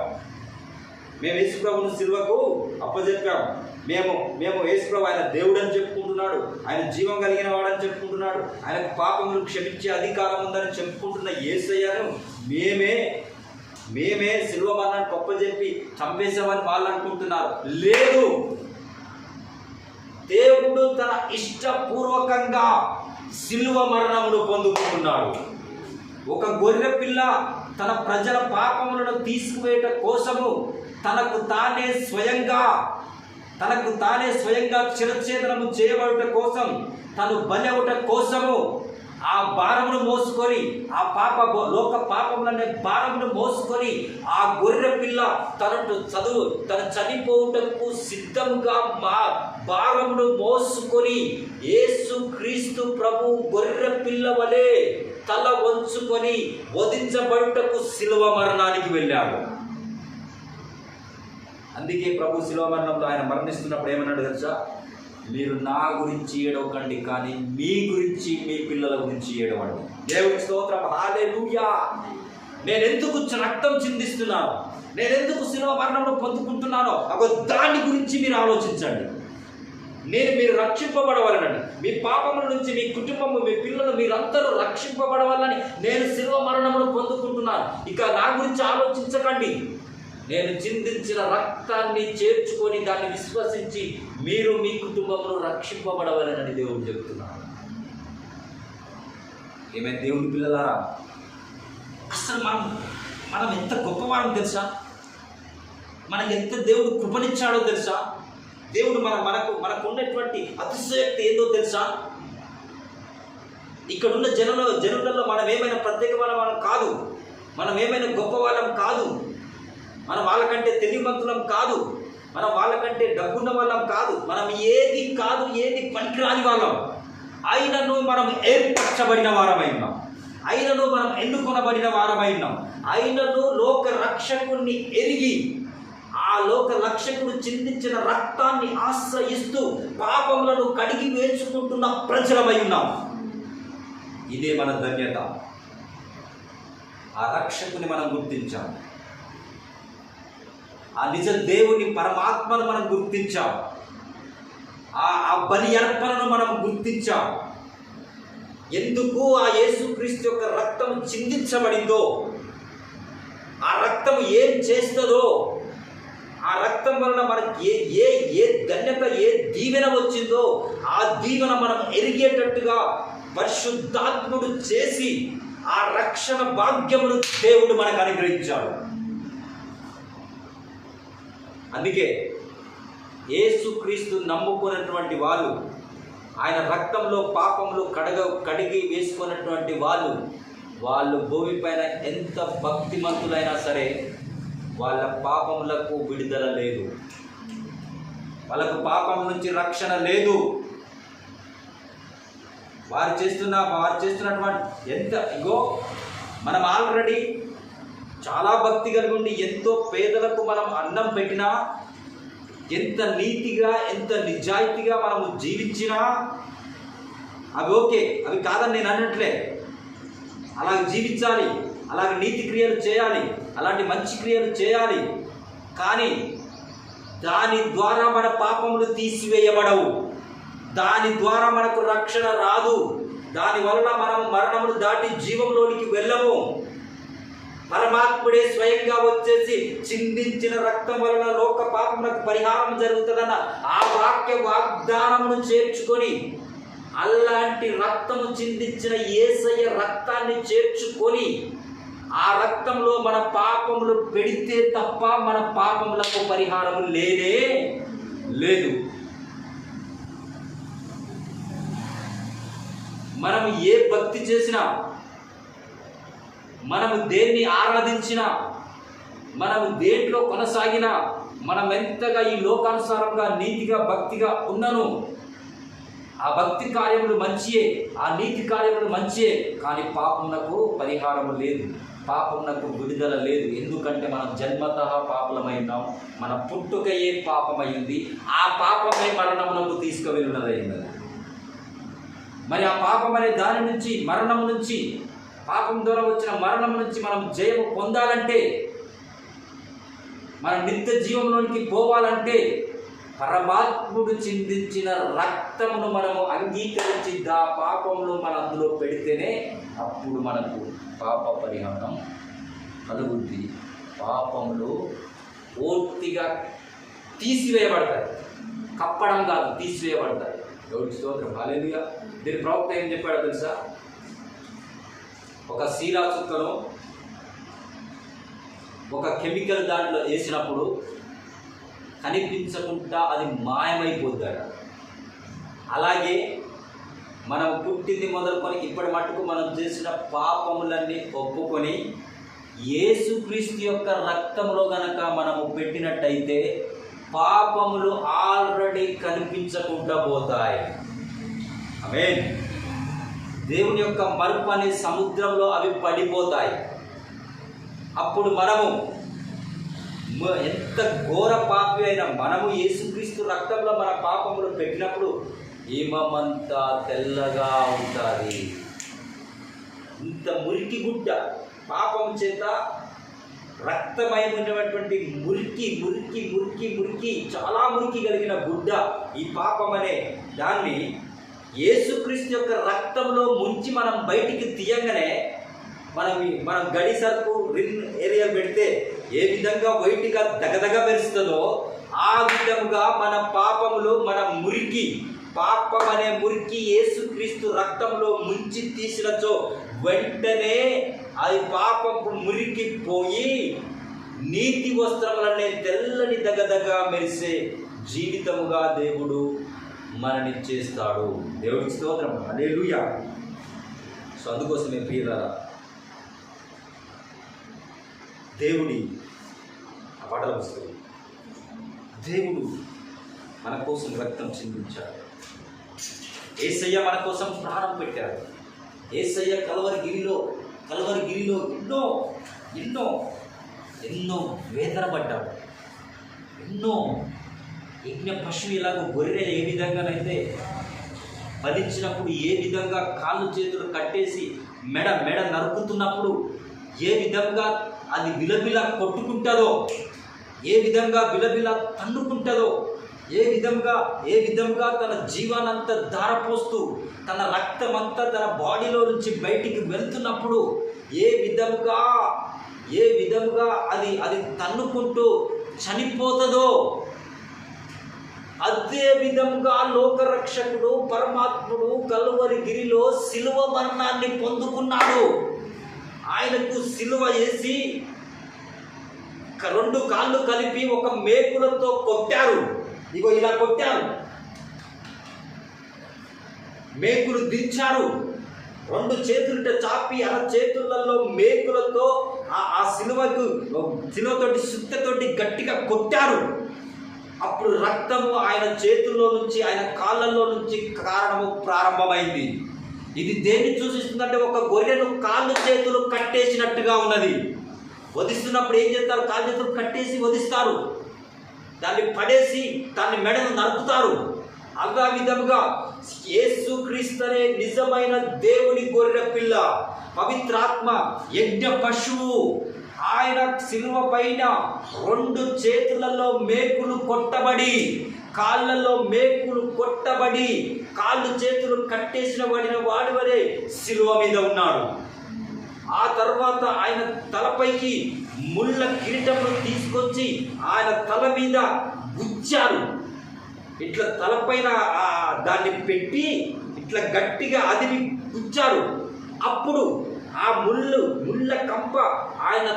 Speaker 1: మేము యేసు ప్రభు ఆయన దేవుడు అని చెప్పుకుంటున్నాడు, ఆయన జీవం కలిగిన వాడని చెప్పుకుంటున్నాడు, ఆయనకు పాపములు క్షమించే అధికారం ఉందని చెప్పుకుంటున్న యేసయ్యను మేమే సిలువ మరణానికి అప్పజెప్పి చంపేసామని వాళ్ళు అనుకుంటున్నారు. లేదు, దేవుడు తన ఇష్టపూర్వకంగా సిలువ మరణమును పొందుకుంటున్నాడు. ఒక గొర్రె పిల్ల తన ప్రజల పాపములను తీసుకువేట కోసము తనకు తానే స్వయంగా చిరఛేదనము చేయబడుట కోసం, తను బలవుట కోసము ఆ భారమును మోసుకొని, ఆ లోక పాపములనే భారమును మోసుకొని ఆ గొర్రె పిల్ల తను చనిపోవుటకు సిద్ధముగా భారమును మోసుకొని యేసుక్రీస్తు ప్రభు గొర్రె పిల్ల వలె తల వంచుకొని వధించబడుటకు సిలువ మరణానికి వెళ్ళాడు. అందుకే ప్రభు సిలువ మరణంలో ఆయన మరణిస్తున్నప్పుడు ఏమన్నాడు తెలుసా? మీరు నా గురించి ఏడవకండి, కానీ మీ గురించి, మీ పిల్లల గురించి ఏడవండి. దేవుడికి స్తోత్రం. హల్లెలూయా. నేనెందుకు రక్తం చిందిస్తున్నాను, నేనెందుకు సిలువ మరణంలో పొందుకుంటున్నానో దాని గురించి మీరు ఆలోచించండి. మీరు రక్షింపబడవాలని, మీ పాపముల నుంచి మీ కుటుంబము, మీ పిల్లలు, మీరందరూ రక్షింపబడవాలని నేను సిలువ మరణమును పొందుకుంటున్నాను. ఇక నా గురించి ఆలోచించకండి.
Speaker 2: నేను చిందించిన రక్తాన్ని చేర్చుకొని దాన్ని విశ్వసించి మీరు మీ కుటుంబంలో రక్షింపబడవలనని దేవుడు చెబుతున్నాడు. ఏమైనా దేవుని పిల్లలారా, అసలు మనం ఎంత గొప్పవారం తెలుసా? మనకి ఎంత దేవుడు కృపనిచ్చాడో తెలుసా? దేవుడు మనకు ఉన్నటువంటి అతిశయోక్తి ఏందో తెలుసా? ఇక్కడున్న జనులలో మనం ఏమైనా ప్రత్యేకమైన వాళ్ళం కాదు, మనం ఏమైనా గొప్ప వాళ్ళం కాదు, మనం వాళ్ళకంటే తెలివిమంతులం కాదు, మనం వాళ్ళకంటే డబ్బున్న వాళ్ళం కాదు, మనం ఏది కాదు, ఏది పనికిరాని వాళ్ళం. అయినను మనం ఏర్పరచబడిన వారమై ఉన్నాం, అయినను మనం ఎన్నుకొనబడిన వారమై ఉన్నాం, అయినను లోక రక్షకుడిని ఎరిగి ఆ లోక రక్షకుడు చిందించిన రక్తాన్ని ఆశ్రయిస్తూ పాపములను కడిగి వేసుకుంటున్న ప్రజలమై ఉన్నాం. ఇదే మన ధన్యత. ఆ రక్షకుని మనం గుర్తించాం, ఆ నిజ దేవుని పరమాత్మను మనం గుర్తించాం, ఆ బలి అర్పణను మనం గుర్తించాం. ఎందుకు ఆ యేసుక్రీస్తు యొక్క రక్తం చిందించబడిందో, ఆ రక్తం ఏం చేస్తుందో, ఆ రక్తం వలన మనకి ఏ ధన్యత, ఏ దీవెన వచ్చిందో ఆ దీవెన మనం ఎరిగేటట్టుగా పరిశుద్ధాత్ముడు చేసి ఆ రక్షణ భాగ్యమును దేవుడు మనకు అనుగ్రహించాడు. అందుకే యేసుక్రీస్తు నమ్ముకున్నటువంటి వాళ్ళు, ఆయన రక్తంలో పాపములు కడిగి వేసుకున్నటువంటి వాళ్ళు భూమిపైన ఎంత భక్తిమంతులైనా సరే వాళ్ళ పాపములకు విడుదల లేదు, వాళ్ళకు పాపం నుంచి రక్షణ లేదు. వారు చేస్తున్నటువంటి మనం ఆల్రెడీ చాలా భక్తి కలిగి ఉండి ఎంతో పేదలకు మనం అన్నం పెట్టినా, ఎంత నీతిగా ఎంత నిజాయితీగా మనము జీవించినా అవి ఓకే, అవి కాదని నేను అనట్లే. అలాగే జీవించాలి, అలాగే నీతి క్రియలు చేయాలి, అలాంటి మంచి క్రియలు చేయాలి. కానీ దాని ద్వారా మన పాపములు తీసివేయబడవు, దాని ద్వారా మనకు రక్షణ రాదు, దాని వలన మనం మరణమును దాటి జీవంలోనికి వెళ్ళము. పరమాత్ముడే స్వయంగా వచ్చేసి చిందించిన రక్తం వలన లోక పాపములకు పరిహారం జరుగుతుందన్న ఆ వాక్య వాగ్దానమును చేర్చుకొని, అలాంటి రక్తము చిందించిన యేసయ్య రక్తాన్ని చేర్చుకొని ఆ రక్తంలో మన పాపములు పెడితే తప్ప మన పాపములకు పరిహారము లేనే లేదు. మనం ఏ భక్తి చేసినా, మనము దేన్ని ఆరాధించినా, మనము దేంట్లో కొనసాగినా, మనం ఎంతగా ఈ లోకానుసారంగా నీతిగా భక్తిగా ఉన్నను, ఆ భక్తి కార్యములు మంచియే, ఆ నీతి కార్యములు మంచియే, కానీ పాపమునకు పరిహారము లేదు, పాపమునకు విడుదల లేదు. ఎందుకంటే మనం జన్మతః పాపలమై ఉన్నాం, మన పుట్టుకయే పాపమైంది, ఆ పాపమే మరణమునకు తీసుకువెళ్ళినదైంది. మరి ఆ పాపం అనే దాని నుంచి, మరణము నుంచి, పాపం ద్వారా వచ్చిన మరణం నుంచి మనం జయము పొందాలంటే, మన నిత్య జీవంలోనికి పోవాలంటే పరమాత్ముడు చిందించిన రక్తమును మనము అంగీకరించి ఆ పాపంలో మనం అందులో పెడితేనే అప్పుడు మనకు పాప పరిహారం కలుగుద్ది. పాపములు పూర్తిగా తీసివేయబడతాయి, కప్పడం కాదు, తీసివేయబడతాయి. దేవుడి స్తోత్రం, హల్లెలూయా. దీని ప్రవక్త ఏం చెప్పాడో తెలుసా? ఒక సీరా చుక్కను ఒక కెమికల్ దాంట్లో వేసినప్పుడు కనిపించకుండా అది మాయమైపోద్దాడ. అలాగే మనం పుట్టింది మొదలుకొని ఇప్పటి మట్టుకు మనం చేసిన పాపములన్నీ ఒప్పుకొని యేసుక్రీస్తు యొక్క రక్తంలో గనక మనము పెట్టినట్టయితే పాపములు ఆల్రెడీ కనిపించకుండా పోతాయి. ఆమేన్. దేవుని యొక్క మరుపు అనే సముద్రంలో అవి పడిపోతాయి. అప్పుడు మనము ఎంత ఘోర పాపి అయినా మనము యేసుక్రీస్తు రక్తంలో మన పాపములు పెట్టినప్పుడు హిమమంతా తెల్లగా ఉంటుంది. ఇంత మురికి గుడ్డ, పాపం చేత రక్తమయమైనటువంటి మురికి మురికి మురికి మురికి చాలా మురికి కలిగిన గుడ్డ ఈ పాపం అనే దాన్ని యేసుక్రీస్తు యొక్క రక్తంలో ముంచి మనం బయటికి తీయంగానే మనం గడి సరుకు రిన్ ఏరియా పెడితే
Speaker 1: ఏ విధంగా వైట్గా దగదగ మెరుస్తుందో ఆ విధముగా మన పాపములు, మన మురికి, పాపం అనే మురికి యేసుక్రీస్తు రక్తంలో ముంచి తీసినచో వెంటనే అది పాపపు మురికి పోయి నీతి వస్త్రములనే తెల్లని దగదగ మెరిసే జీవితముగా దేవుడు మనని చేస్తాడు. దేవుడికి స్తోత్రం, హల్లెలూయా. సో అందుకోసమే ప్రియులారా, దేవుడి ఆ పాటల పుస్తకం, దేవుడు మన కోసం రక్తం చిందించాడు. యేసయ్య మన కోసం ప్రాణం పెట్టాడు. యేసయ్య కల్వరిగిరిలో ఎన్నో ఎన్నో ఎన్నో వేదన పడ్డాడు. ఎన్నో యజ్ఞ పశువు ఇలాగ గొర్రె ఏ విధంగానైతే బలించినప్పుడు ఏ విధంగా కాళ్ళు చేతులు కట్టేసి మెడ నరుకుతున్నప్పుడు ఏ విధంగా అది విలవిల కొట్టుకుంటుందో, ఏ విధంగా విలవిల తన్నుకుంటుందో, ఏ విధంగా తన జీవానంతా ధారపోస్తూ తన రక్తమంతా తన బాడీలో నుంచి బయటికి వెళ్తున్నప్పుడు ఏ విధంగా అది తన్నుకుంటూ చనిపోతుందో, అదే విధంగా లోకరక్షకుడు పరమాత్ముడు కల్వరిగిరిలో శిలువ మరణాన్ని పొందుకున్నాడు. ఆయనకు శిలువ వేసి రెండు కాళ్ళు కలిపి ఒక మేకులతో కొట్టారు. ఇగో ఇలా కొట్టారు, మేకులు దించారు. రెండు చేతులట చాపి ఆ చేతులలో మేకులతో ఆ శిలువతోటి సుత్తతోటి గట్టిగా కొట్టారు. అప్పుడు రక్తము ఆయన చేతుల్లో నుంచి, ఆయన కాళ్ళల్లో నుంచి కారణము ప్రారంభమైంది. ఇది దేన్ని సూచిస్తుందంటే ఒక గొర్రెను కాళ్ళు చేతులు కట్టేసినట్టుగా ఉన్నది. వధిస్తున్నప్పుడు ఏం చేస్తారు? కాళ్ళు చేతులు కట్టేసి వధిస్తారు, దాన్ని పడేసి దాన్ని మెడను నరుకుతారు. అలా విధముగా యేసుక్రీస్తు అనే నిజమైన దేవుని గొర్రె పిల్ల, పవిత్రాత్మ, యజ్ఞ పశువు, ఆయన శిలువ పైన రెండు చేతులలో మేకులు కొట్టబడి, కాళ్ళల్లో మేకులు కొట్టబడి, కాళ్ళు చేతులు కట్టేసిన వాడి వరే శిలువ మీద ఉన్నాడు. ఆ తర్వాత ఆయన తలపైకి ముళ్ళ కిరీటమును తీసుకొచ్చి ఆయన తల మీద గుచ్చారు. ఇట్లా తలపైన దాన్ని పెట్టి ఇట్లా గట్టిగా అదిమి గుచ్చారు. అప్పుడు ఆ ముళ్ళ కంప ఆయన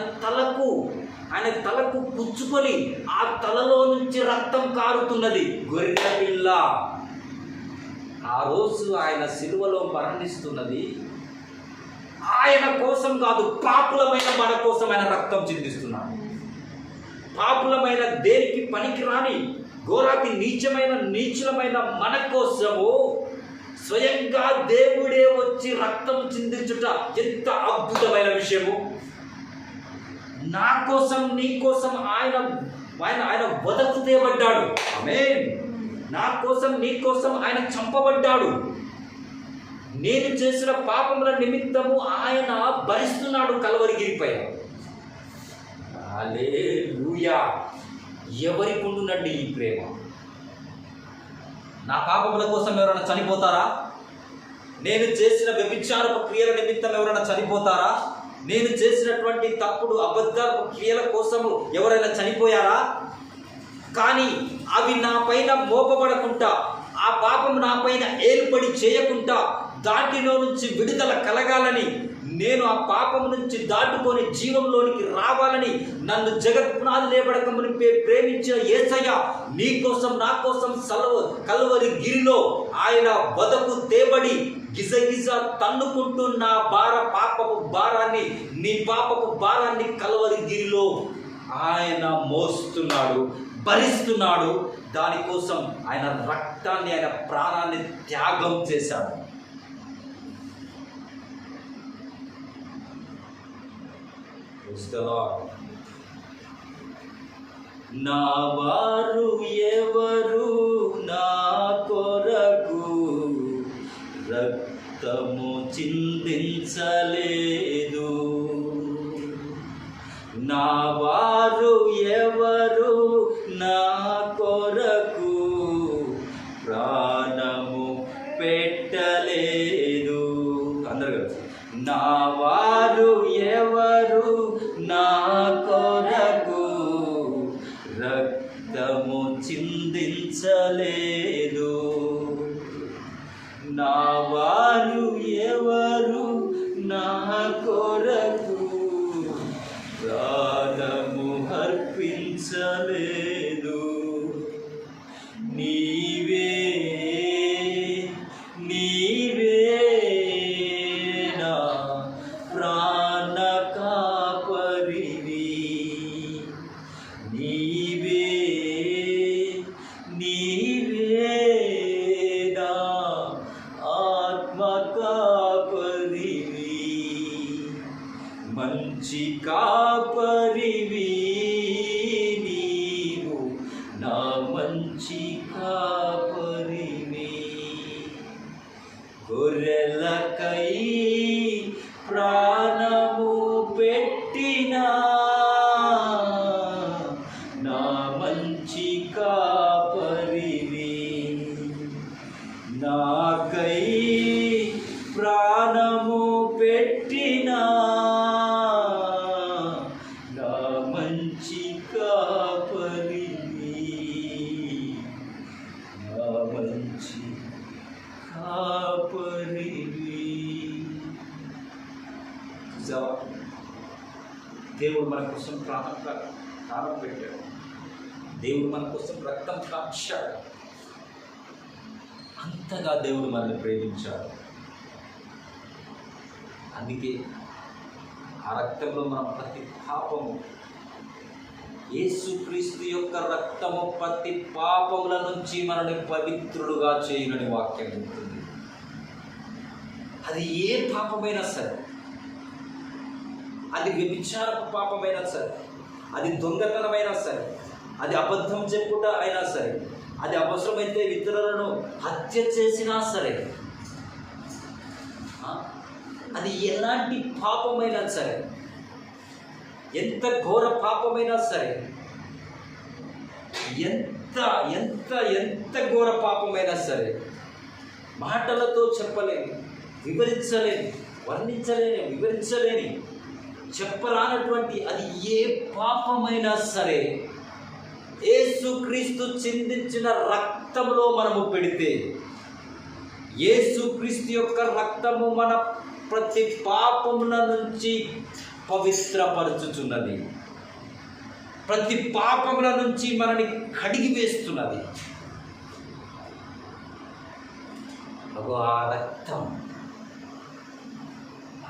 Speaker 1: తలకు పుచ్చుకొని ఆ తలలో నుంచి రక్తం కారుతున్నది. గొర్రె పిల్ల ఆ రోజు ఆయన సిలువలో మరణిస్తున్నది ఆయన కోసం కాదు, పాపులమైన మన కోసం ఆయన రక్తం చిందిస్తున్నాడు. పాపులమైన దేనికి పనికిరాని ఘోరాతి నీచులమైన మన కోసము స్వయంగా దేవుడే వచ్చి రక్తం చిందించుట ఎంత అద్భుతమైన విషయము. నా కోసం, నీ కోసం ఆయన వదకు తేబడ్డాడు. ఆమేన్. నా కోసం, నీ కోసం ఆయన చంపబడ్డాడు. నేను చేసిన పాపముల నిమిత్తము ఆయన భరిస్తున్నాడు కల్వరిగిరిపై. హల్లెలూయా. ఎవరికి ఉండునండి ఈ ప్రేమ? నా పాపముల కోసం ఎవరైనా చనిపోతారా? నేను చేసిన వ్యభిచారపు క్రియల నిమిత్తం ఎవరైనా చనిపోతారా? నేను చేసినటువంటి తప్పుడు అబద్ధాల క్రియల కోసము ఎవరైనా చనిపోయారా? కానీ అవి నా పైన మోపబడకుండా, ఆ పాపం నా పైన ఏలుపడి చేయకుండా దాంట్లో నుంచి విడుదల కలగాలని, నేను ఆ పాపం నుంచి దాటుకొని జీవంలోనికి రావాలని నన్ను జగత్పునాది లేబడక మునిపే ప్రేమించిన యేసయ్య నీ కోసం, నా కోసం కల్వరి గిరిలో ఆయన వదకు తేబడి గిజగిజ తన్నుకుంటూ నా పాపపు భారాన్ని, నీ పాపపు భారాన్ని కల్వరి గిరిలో ఆయన మోస్తున్నాడు, భరిస్తున్నాడు. దానికోసం ఆయన రక్తాన్ని, ఆయన ప్రాణాన్ని త్యాగం చేశాడు. నా వారు ఎవరు నా కొరకు రక్తము చిందించలేదు? నా వారు ఎవరు నా కొరకు ప్రాణము పెట్టలేదు? అందరు నా వారు ఎవరు నా కొరకు
Speaker 2: వారు ఎవరు నా కొరకు ప్రాణము అర్పించలేదు. నీవే నా ప్రాణ కాపరివి, నీవే నా ఆత్మ కాపరివి, మంచి కాపరివి నీవు, నా మంచి కాపరివి. గొర్రెలకై ప్రాణము పెట్టినా నా మంచి కాపరివి, నాకై ప్రాణము పెట్టినా నా మంచి కాపరివి, నా మంచి కాపరివి. దేవుడు మన కోసం ప్రాణం పెట్టాడు. దేవుడు మన కోసం రక్తం కాచాడు. అంతగా దేవుడు మనల్ని ప్రేమించాడు. అందుకే ఆ రక్తంలో మనం ప్రతి పాపము, యేసుక్రీస్తు యొక్క రక్తము ప్రతి పాపముల నుంచి మనల్ని పవిత్రుడుగా చేయునని వాక్యం ఉంటుంది. అది ఏ పాపమైనా సరే, అది వ్యభిచారపు పాపమైనా సరే, అది దొంగతనమైనా సరే, అది అబద్ధం చెప్పుట అయినా సరే, అది అవసరమైతే ఇతరులను హత్య చేసినా సరే, అది ఎలాంటి పాపమైనా సరే, ఎంత ఘోర పాపమైనా సరే, ఎంత ఎంత ఎంత ఘోర పాపమైనా సరే, మాటలతో చెప్పలేని, వివరించలేని, వివరించలేని, చెప్పరానటువంటి అది ఏ పాపమైనా సరే యేసుక్రీస్తు చిందించిన రక్తంలో మనము పెడితే, యేసుక్రీస్తు యొక్క రక్తము మన ప్రతి పాపముల నుంచి పవిత్రపరచుచున్నది, ప్రతి పాపముల నుంచి మనని కడిగి వేస్తున్నది.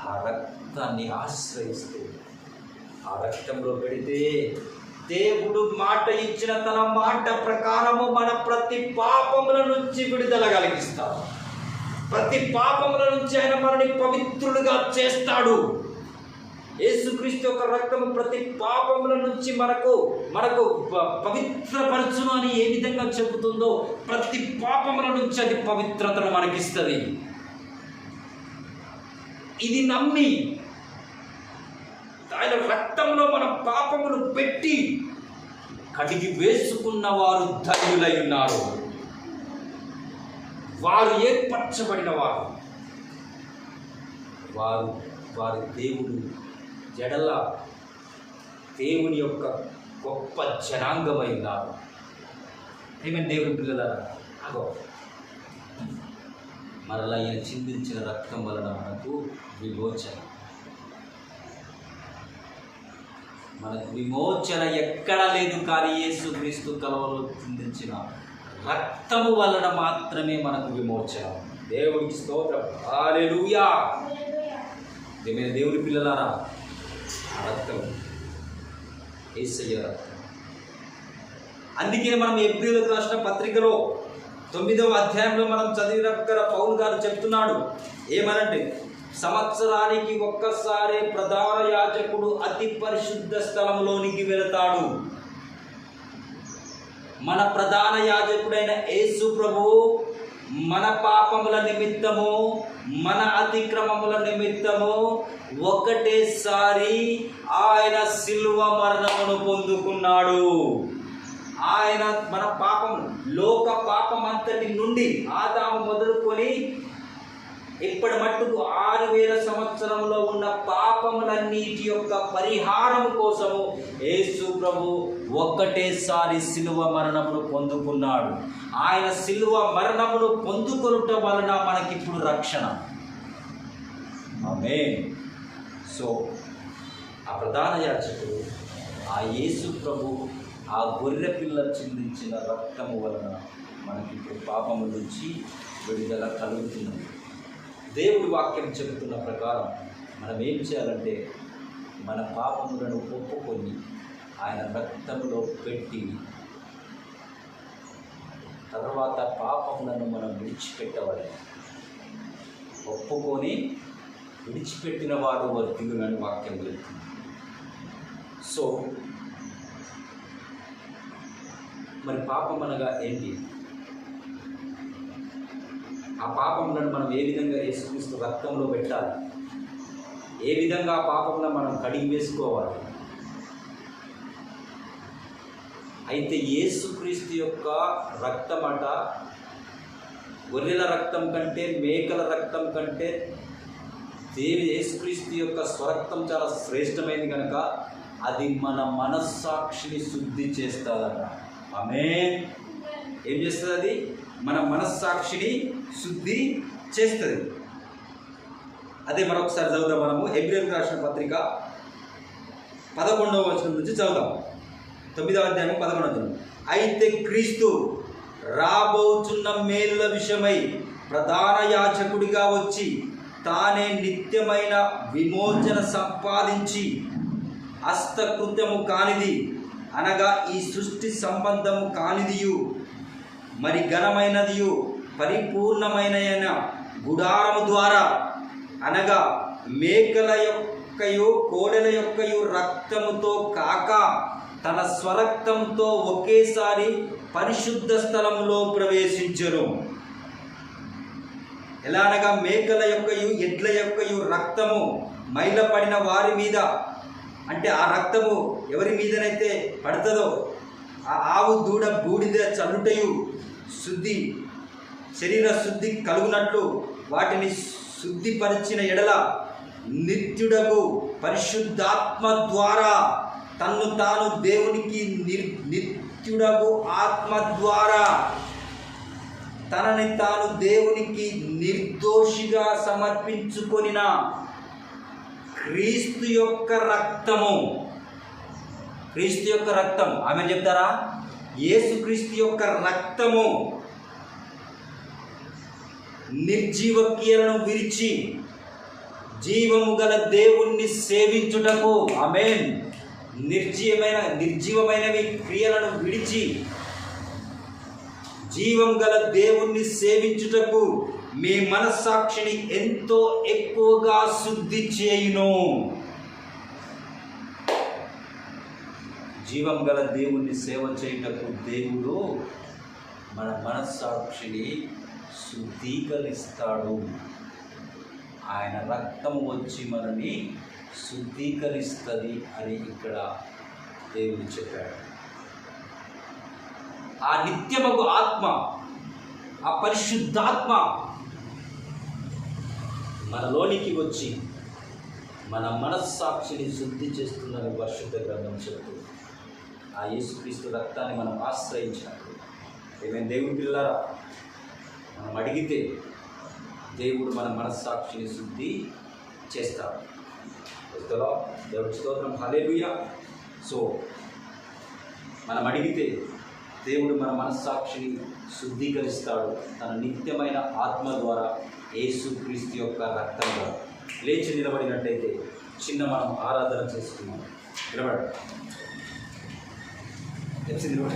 Speaker 2: ఆ రక్తాన్ని ఆశ్రయిస్తూ ఆ రక్తంలో పెడితే దేవుడు మాట ఇచ్చిన తన మాట ప్రకారము మన ప్రతి పాపముల నుంచి విడుదల కలిగిస్తాడు. ప్రతి పాపముల నుంచి ఆయన మనని పవిత్రులుగా చేస్తాడు. యేసుక్రీస్తు యొక్క రక్తము ప్రతి పాపముల నుంచి మనకు పవిత్రపరచును అని ఏ విధంగా చెబుతుందో, ప్రతి పాపముల నుంచి అది పవిత్రతను మనకిస్తుంది. ఇది నమ్మి ఆయన రక్తంలో మన పాపములు పెట్టి కడిగి వేసుకున్న వారు ధన్యులై ఉన్నారు. వారు ఏర్పరచబడిన వారు దేవుడు జడల దేవుని యొక్క గొప్ప జనాంగమై ఉన్నారు. ఏమైనా దేవుని పిల్లలారా, అగో మరలా ఈయన చిందించిన రక్తం వలన మనకు విమోచన ఎక్కడా లేదు. కానీ యేసుక్రీస్తు కలవలో చిందించిన రక్తము వలన మాత్రమే మనకు విమోచన. దేవుడికి స్తోత్రం, హల్లెలూయా. ఏమైనా దేవుని పిల్లలారా, ఆ రక్తం యేసయ్య రక్తం. అందుకే మనం ఎబ్రీయులకు రాసిన పత్రికలో 9వ అధ్యాయంలో మనం చదివిన పౌలు గారు చెప్తున్నాడు ఏమనంటే, సంవత్సరానికి ఒక్కసారి ప్రధాన యాజకుడు అతి పరిశుద్ధ స్థలంలోనికి వెళతాడు. మన ప్రధాన యాజకుడైన యేసు ప్రభువు మన పాపముల నిమిత్తము, మన అతిక్రమముల నిమిత్తము ఒకటేసారి ఆయన శిలువ మరణమును పొందుకున్నాడు. ఆయన మన పాపం, లోక పాపం అంతటి నుండి ఆదాము మొదలుకొని ఇప్పటి మట్టుకు 6000 సంవత్సరంలో ఉన్న పాపములన్నిటి యొక్క పరిహారం కోసము యేసు ప్రభు ఒక్కటేసారి శిలువ మరణమును పొందుకున్నాడు. ఆయన శిలువ మరణమును పొందుకొనుట వలన మనకిప్పుడు రక్షణ. ఆమేన్. సో ఆ ప్రధాన యాజకుడు ఆ యేసు ప్రభు ఆ గొర్రె పిల్ల చిందించిన రక్తము వలన మనకి ఇప్పుడు పాపము నుంచి విడుదల కలుగుతున్నది. దేవుడి వాక్యం చెబుతున్న ప్రకారం మనం ఏం చేయాలంటే మన పాపములను ఒప్పుకొని ఆయన రక్తంలో పెట్టి తర్వాత పాపములను మనం విడిచిపెట్టవాలి. ఒప్పుకొని విడిచిపెట్టిన వాడు వర్ధిల్లునని వాక్యం చెబుతుంది. సో మరి పాపం అనగా ఏంటి? ఆ పాపములను మనం ఏ విధంగా యేసుక్రీస్తు రక్తంలో పెట్టాలి? ఏ విధంగా ఆ పాపములను మనం కడిగి వేసుకోవాలి? అయితే యేసుక్రీస్తు యొక్క రక్తమట గొర్రెల రక్తం కంటే, మేకల రక్తం కంటే యేసుక్రీస్తు యొక్క స్వరక్తం చాలా శ్రేష్టమైనది కనుక అది మన మనస్సాక్షిని శుద్ధి చేస్తుందట. ఆమేన్. ఏం చేస్తుంది? అది మన మనస్సాక్షిని శుద్ధి చేస్తుంది. అదే మరొకసారి చదువుదాం. మనము హెబ్రీయులకు రాసిన పత్రిక 11వ వచనం నుంచి చదువుదాం. 9వ అధ్యాయం 11వ వచనం. అయితే క్రీస్తు రాబోతున్న మేలుల విషయమై ప్రధాన యాజకుడిగా వచ్చి తానే నిత్యమైన విమోచన సంపాదించి హస్తకృత్యము కానిది అనగా ఈ సృష్టి సంబంధము కానిదియు మరి ఘనమైనదియు పరిపూర్ణమైన గుడారము ద్వారా అనగా మేకల యొక్కయు కోడెల యొక్కయు రక్తముతో కాక తన స్వరక్తంతో ఒకేసారి పరిశుద్ధ స్థలంలో ప్రవేశించెను. ఎలా అనగా మేకల యొక్కయు ఎడ్ల యొక్కయు రక్తము మైలపడిన వారి మీద, అంటే ఆ రక్తము ఎవరి మీదనైతే పడుతుందో ఆ ఆవు దూడ బూడిద చల్లుటయు శుద్ధి శరీర శుద్ధి కలుగునట్లు వాటిని శుద్ధిపరిచిన ఎడల నిత్యుడగు పరిశుద్ధాత్మ ద్వారా తన్ను తాను దేవునికి నిత్యుడగు ఆత్మ ద్వారా తనని తాను దేవునికి నిర్దోషిగా సమర్పించుకొనిన క్రీస్తు యొక్క రక్తము. క్రీస్తు యొక్క రక్తం. ఆమె చెప్తారా? యేసుక్రీస్తు యొక్క రక్తము నిర్జీవ క్రియలను విరిచి జీవము గల దేవుణ్ణి సేవించుటకు. ఆమేన్. నిర్జీవమైనవి క్రియలను విడిచి జీవం గల దేవుణ్ణి సేవించుటకు మీ మనస్సాక్షిని ఎంతో ఎక్కువగా శుద్ధి చేయును. జీవం గల దేవుణ్ణి సేవ చేయుటకు దేవుడు మన మనస్సాక్షిని శుద్ధీకరిస్తాడు. ఆయన రక్తం వచ్చి మనని శుద్ధీకరిస్తుంది అని ఇక్కడ దేవుడు చెప్పాడు. ఆ నిత్యమగు ఆత్మ, ఆ పరిశుద్ధాత్మ మనలోనికి వచ్చి మన మనస్సాక్షిని శుద్ధి చేస్తుందని పరిశుద్ధ గ్రంథం చెప్తుంది. ఆ యేసుక్రీస్తు రక్తాన్ని మనం ఆశ్రయించినప్పుడు ఏమైనా దేవుడి పిల్లరా మనం అడిగితే దేవుడు మన మనస్సాక్షిని శుద్ధి చేస్తాడు. దేవుడి స్తోత్రం. హల్లెలూయా. సో మనం అడిగితే దేవుడు మన మనస్సాక్షిని శుద్ధీకరిస్తాడు తన నిత్యమైన ఆత్మ ద్వారా, యేసుక్రీస్తు యొక్క రక్తం ద్వారా. లేచి నిలబడినట్టయితే చిన్న మనం ఆరాధన చేసుకున్నాం. నిలబడ నిలబడ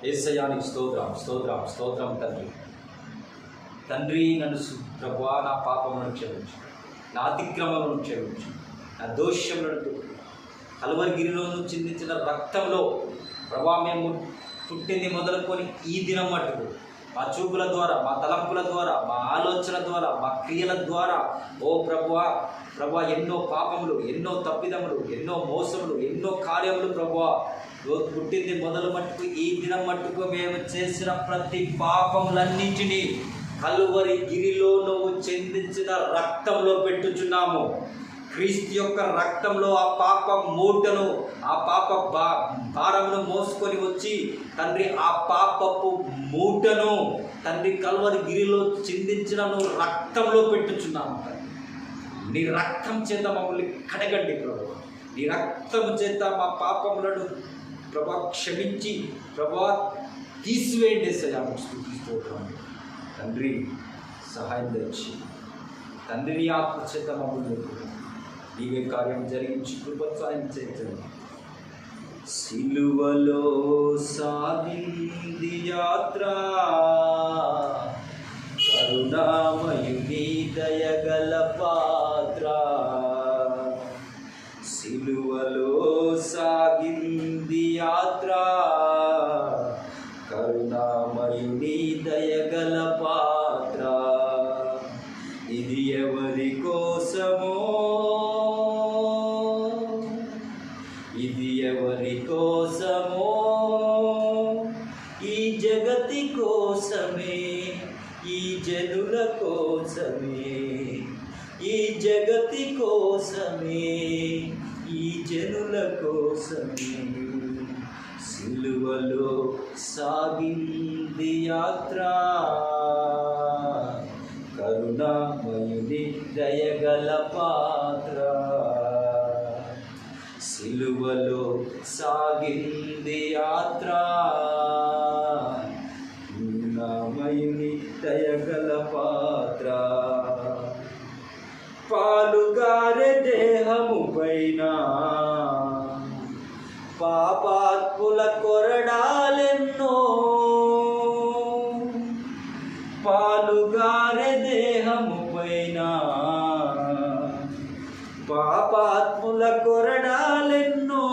Speaker 2: యేసయ్యానికి స్తోత్రం, స్తోత్రం, స్తోత్రం. తండ్రి నన్ను ప్రభువా నా పాపములను క్షమించు, నా అతిక్రమలను క్షమించు, నా దోషములను కలువరిగిరిలో చిందించిన రక్తంలో ప్రభా మేము పుట్టింది మొదలుకొని ఈ దినం మట్టుకు మా చూపుల ద్వారా, మా తలంపుల ద్వారా, మా ఆలోచన ద్వారా, మా క్రియల ద్వారా ఓ ప్రభువా ఎన్నో పాపములు, ఎన్నో తప్పిదములు, ఎన్నో మోసములు, ఎన్నో కార్యములు ప్రభువా పుట్టింది మొదలు మట్టుకు ఈ దినం మట్టుకు మేము చేసిన ప్రతి పాపములన్నింటినీ కలువరి గిరిలో నువ్వు చెందించిన రక్తంలో పెట్టుచున్నాము.
Speaker 1: క్రీస్తు యొక్క రక్తంలో ఆ పాప మూటను, ఆ పాప భారమును మోసుకొని వచ్చి తండ్రి ఆ పాపపు మూటను తండ్రి కల్వరి గిరిలో చిందించిన నువ్వు రక్తంలో పెట్టుచున్నాము. నీ రక్తం చేత మమ్మల్ని కడగండి ప్రభు. నీ రక్తం చేత మా పాపములను ప్రభా క్షమించి ప్రభా తీసివేయండి స్తోత్రం తండ్రి. సహాయం తెచ్చి తండ్రి నీ ఆత్మ చేత మమ్మల్ని నీవే కార్యం జరిగించి కృప సాయం చేయండి. సిలువలో సాగింది యాత్ర, కరుణామయుని దయగల పాత్ర. సిలువలో సాగింది యాత్ర, కరుణామయుని దయగల పాత్ర. ఇది ఎవరి కోసమో, ఇది ఎవరి కోసమో, ఈ జగతి కోసమే, ఈ జనుల కోసమే, ఈ జగతి కోసమే, ఈ జనుల కోసమే. సిలువలో సాగింది యాత్ర, కరుణామయుని దయగల పాత్ర. సిలువలో సాగింది యాత్ర, కరుణామయుని దయగల పాత్ర. పాలుగారే దేహము పైన పాపాత్ముల కొరడాలెన్నో, పాలుగారే దేహము పైన పాపాత్ముల కొరడాలెన్నో.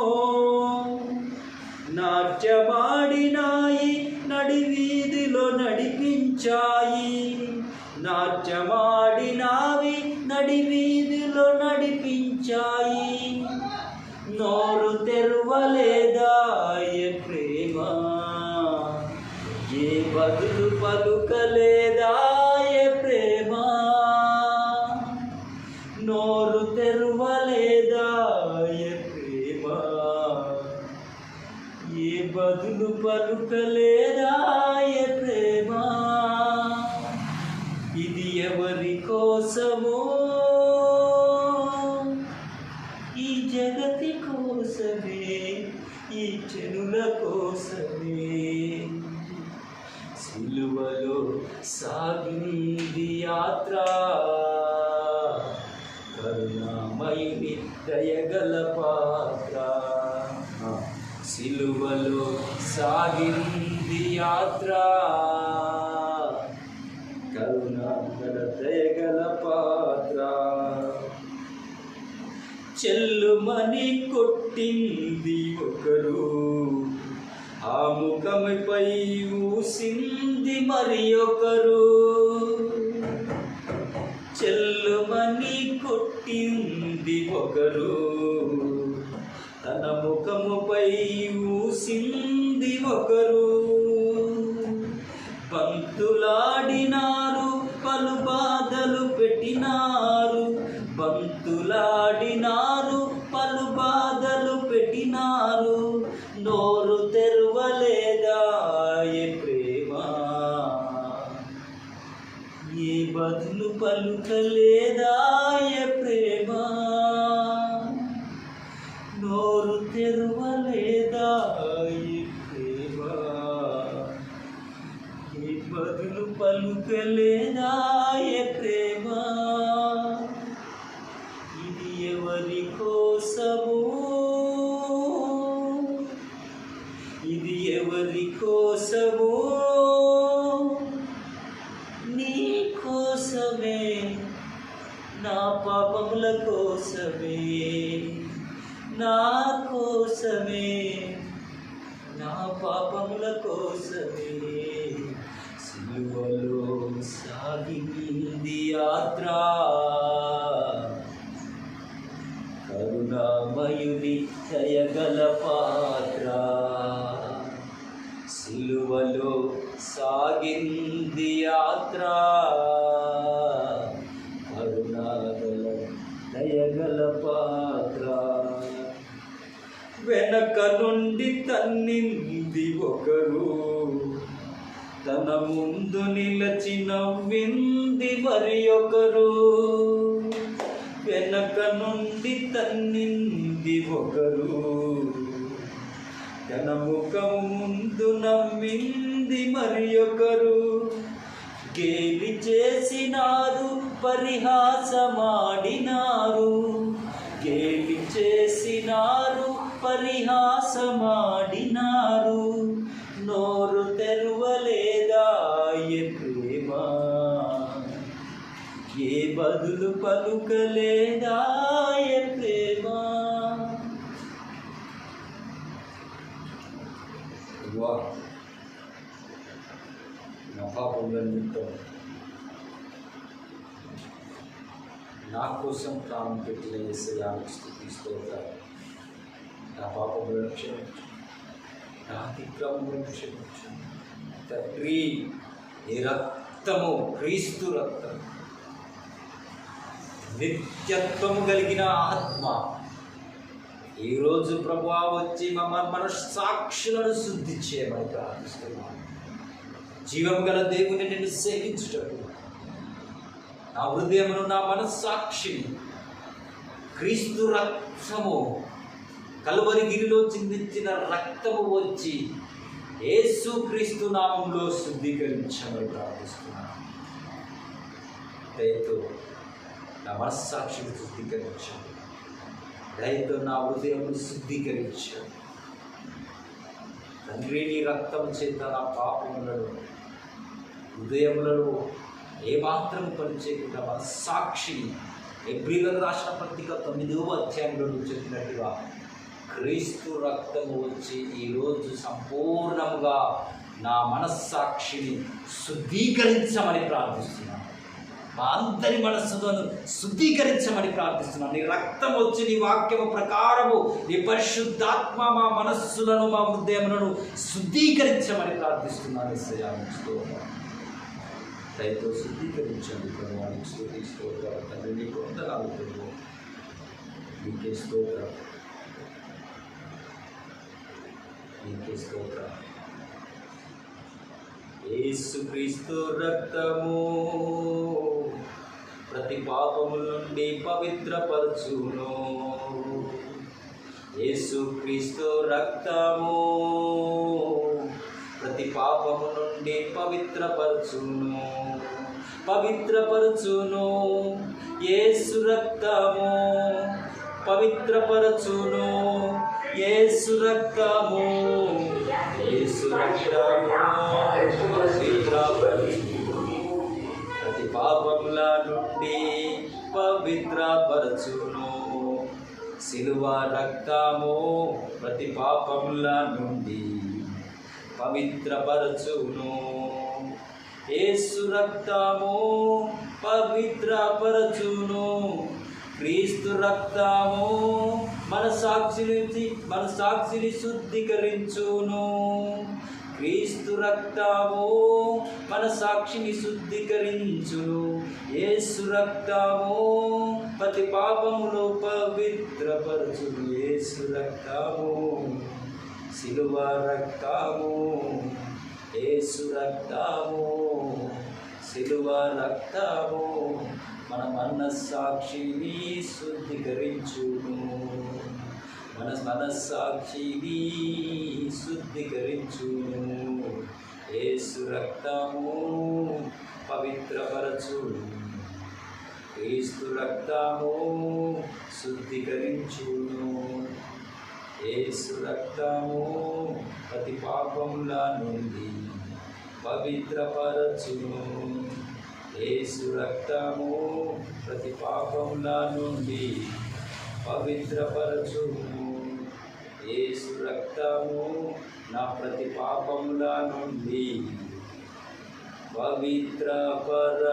Speaker 1: నాట్యమాడినాయి నడివీధిలో నడిపించాయి, నాట్యమాడినావి నడివీధిలో నడిపించాయి. నోరు తెరువలేదా ఏ ప్రేమ, ఏ బదులు పలుకలేదా ఏ ప్రేమ. నోరు తెరువలేదా ఏ ప్రేమ, ఏ బదులు పలుకలేదా ఏ ప్రేమ. ఇది ఎవరి కోసమో, ఈ జగతి కోసమే, ఈ జనుల కోసమే. సిలువలో సాగింది యాత్ర, కరుణామయుని దయగల పాత్ర. సిలువలో సాగింది యాత్ర, కరుణాగల దయగల పాత్ర. చెల్లుమని కొట్టింది ఒకరు, ఆ ముఖముపై ఊసింది మరి ఒకరు. చెల్లుమని కొట్టింది ఒకరు, తన ముఖముపై ఊసింది ఒకరు. బంతులాడినారు, పలు బాధలు పెట్టినారు, బంతులాడినారు, పలు బాధలు పెట్టినారు. నోరు తెరువలేదా ఏ ప్రేమ, ఏ బదులు పలుకలేదా ఏ ప్రేమ. నోరు తెరువలేదా ఏ ప్రేమ, ఏ బదులు పలుకలేదా ఏ ప్రేమ. ఇది ఎవరి కోసమో, ఇది ఎవరి కోసమో, నీ కోసమే, నా పాపముల కోసమే, నా కోసమే, నా పాపముల కోసమే. సిలువలో సాగింది యాత్ర, కరుణామయుని దయగల పాత్ర. సిలువలో సాగింది యాత్ర, కరుణాగల దయగల
Speaker 2: వెనక నుండి తన్నింది ఒకరు, తన ముందు నిలచి నవ్వింది మరి ఒకరు. వెనక నుండి తన్నింది ఒకరు, తన ముఖం ముందు నవ్వింది మరి ఒకరు. గేలి చేసినారు, పరిహాసమాడినారు, గేలి చేసినారు, పరిహాసమాడినారు. నోరు తెరవలేదా ప్రేమ, ఏ బదులు పలుకలేదా ప్రేమ. నా పాపముల నిమిత్తం నా కోసం ప్రాణం పెట్టిన యేసయ్యకు స్తుతిస్తోత్రం. నా పాపములను క్షమించు, నా అతిక్రమములను క్షమించు తండ్రి. ఈ రక్తము క్రీస్తు రక్తం, నిత్యత్వము కలిగిన ఆత్మ ఈరోజు ప్రభువా వచ్చి మన సాక్షులను శుద్ధి చేయమని ప్రార్థిస్తున్నాను. జీవం గల దేవుని నిన్ను సేవించుటకు నా హృదయమును, నా మనస్సాక్షిని క్రీస్తు రక్తము, కల్వరిగిరిలో చిందించిన రక్తము వచ్చి యేసు క్రీస్తు నామంలో శుద్ధీకరించమని ప్రార్థిస్తున్నాను. దయతో నా మనస్సాక్షిని శుద్ధీకరించండి, దయతో నా హృదయమును శుద్ధీకరించండి తండ్రి. నీ రక్తం చేత నా పాపములను, హృదయములను ఏమాత్రం పనిచేయకుండా మన సాక్షిని ఎబ్రీలకు రాసిన పత్రిక 9వ అధ్యాయంలో చెప్పినట్టుగా క్రీస్తు రక్తము వచ్చి ఈరోజు సంపూర్ణముగా నా మనస్సాక్షిని శుద్ధీకరించమని ప్రార్థిస్తున్నాను. మా అందరి మనస్సులను శుద్ధీకరించమని ప్రార్థిస్తున్నాను. నీ రక్తం వచ్చి నీ వాక్యము ప్రకారము నీ పరిశుద్ధాత్మ మా మనస్సులను, మా హృదయములను శుద్ధీకరించమని ప్రార్థిస్తున్నాను. దయతో శుద్ధీకరించండి ప్రభువానికి స్తుతిస్తోత్రం. తండ్రి నీకు వందనాలు ప్రభు, నీకే స్తోత్రం, నీకే స్తోత్రం. యేసుక్రీస్తు రక్తము ప్రతి పాపము నుండి పవిత్రపరచును. యేసుక్రీస్తు రక్తము ప్రతి పాపము నుండి పవిత్రపరచును, పవిత్రపరచును. యేసు రక్తము పవిత్రపరచును, యేసు రక్తము, యేసు రక్తము పవిత్రపరచును. ప్రతి పాపముల నుండి పవిత్రపరచును. సిలువ రక్తము ప్రతి పాపముల నుండి పవిత్రపరచును. యేసు రక్తము పవిత్రపరచును. క్రీస్తు రక్తము మన సాక్షిని శుద్ధీకరించును. క్రీస్తు రక్తము మన సాక్షిని శుద్ధీకరించును. యేసు రక్తము ప్రతి పాపమును పవిత్రపరచును. యేసు రక్తము, సిలువ రక్తము, యేసు రక్తము, సిలువ రక్తము మన మనస్సాక్షిని శుద్ధీకరించును. మన మనస్సాక్షిని శుద్ధీకరించును. యేసు రక్తము పవిత్రపరచును. క్రీస్తు రక్తము శుద్ధీకరించును. యేసు రక్తము ప్రతి పాపముల నుండి పవిత్రపరచును. యేసు రక్తము ప్రతి పాపముల నుండి పవిత్రపరచును. యేసు రక్తము నా ప్రతి పాపముల నుండి పవిత్రపరచును.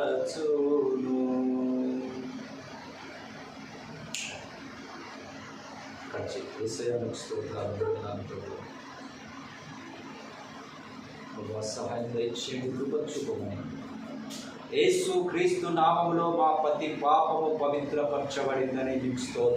Speaker 2: సహాయం దయచేయండి, కృప చూపమని. యేసు క్రీస్తు నామములో మా ప్రతి పాపము పవిత్రపరచబడిందని నీకు స్తోత్రం.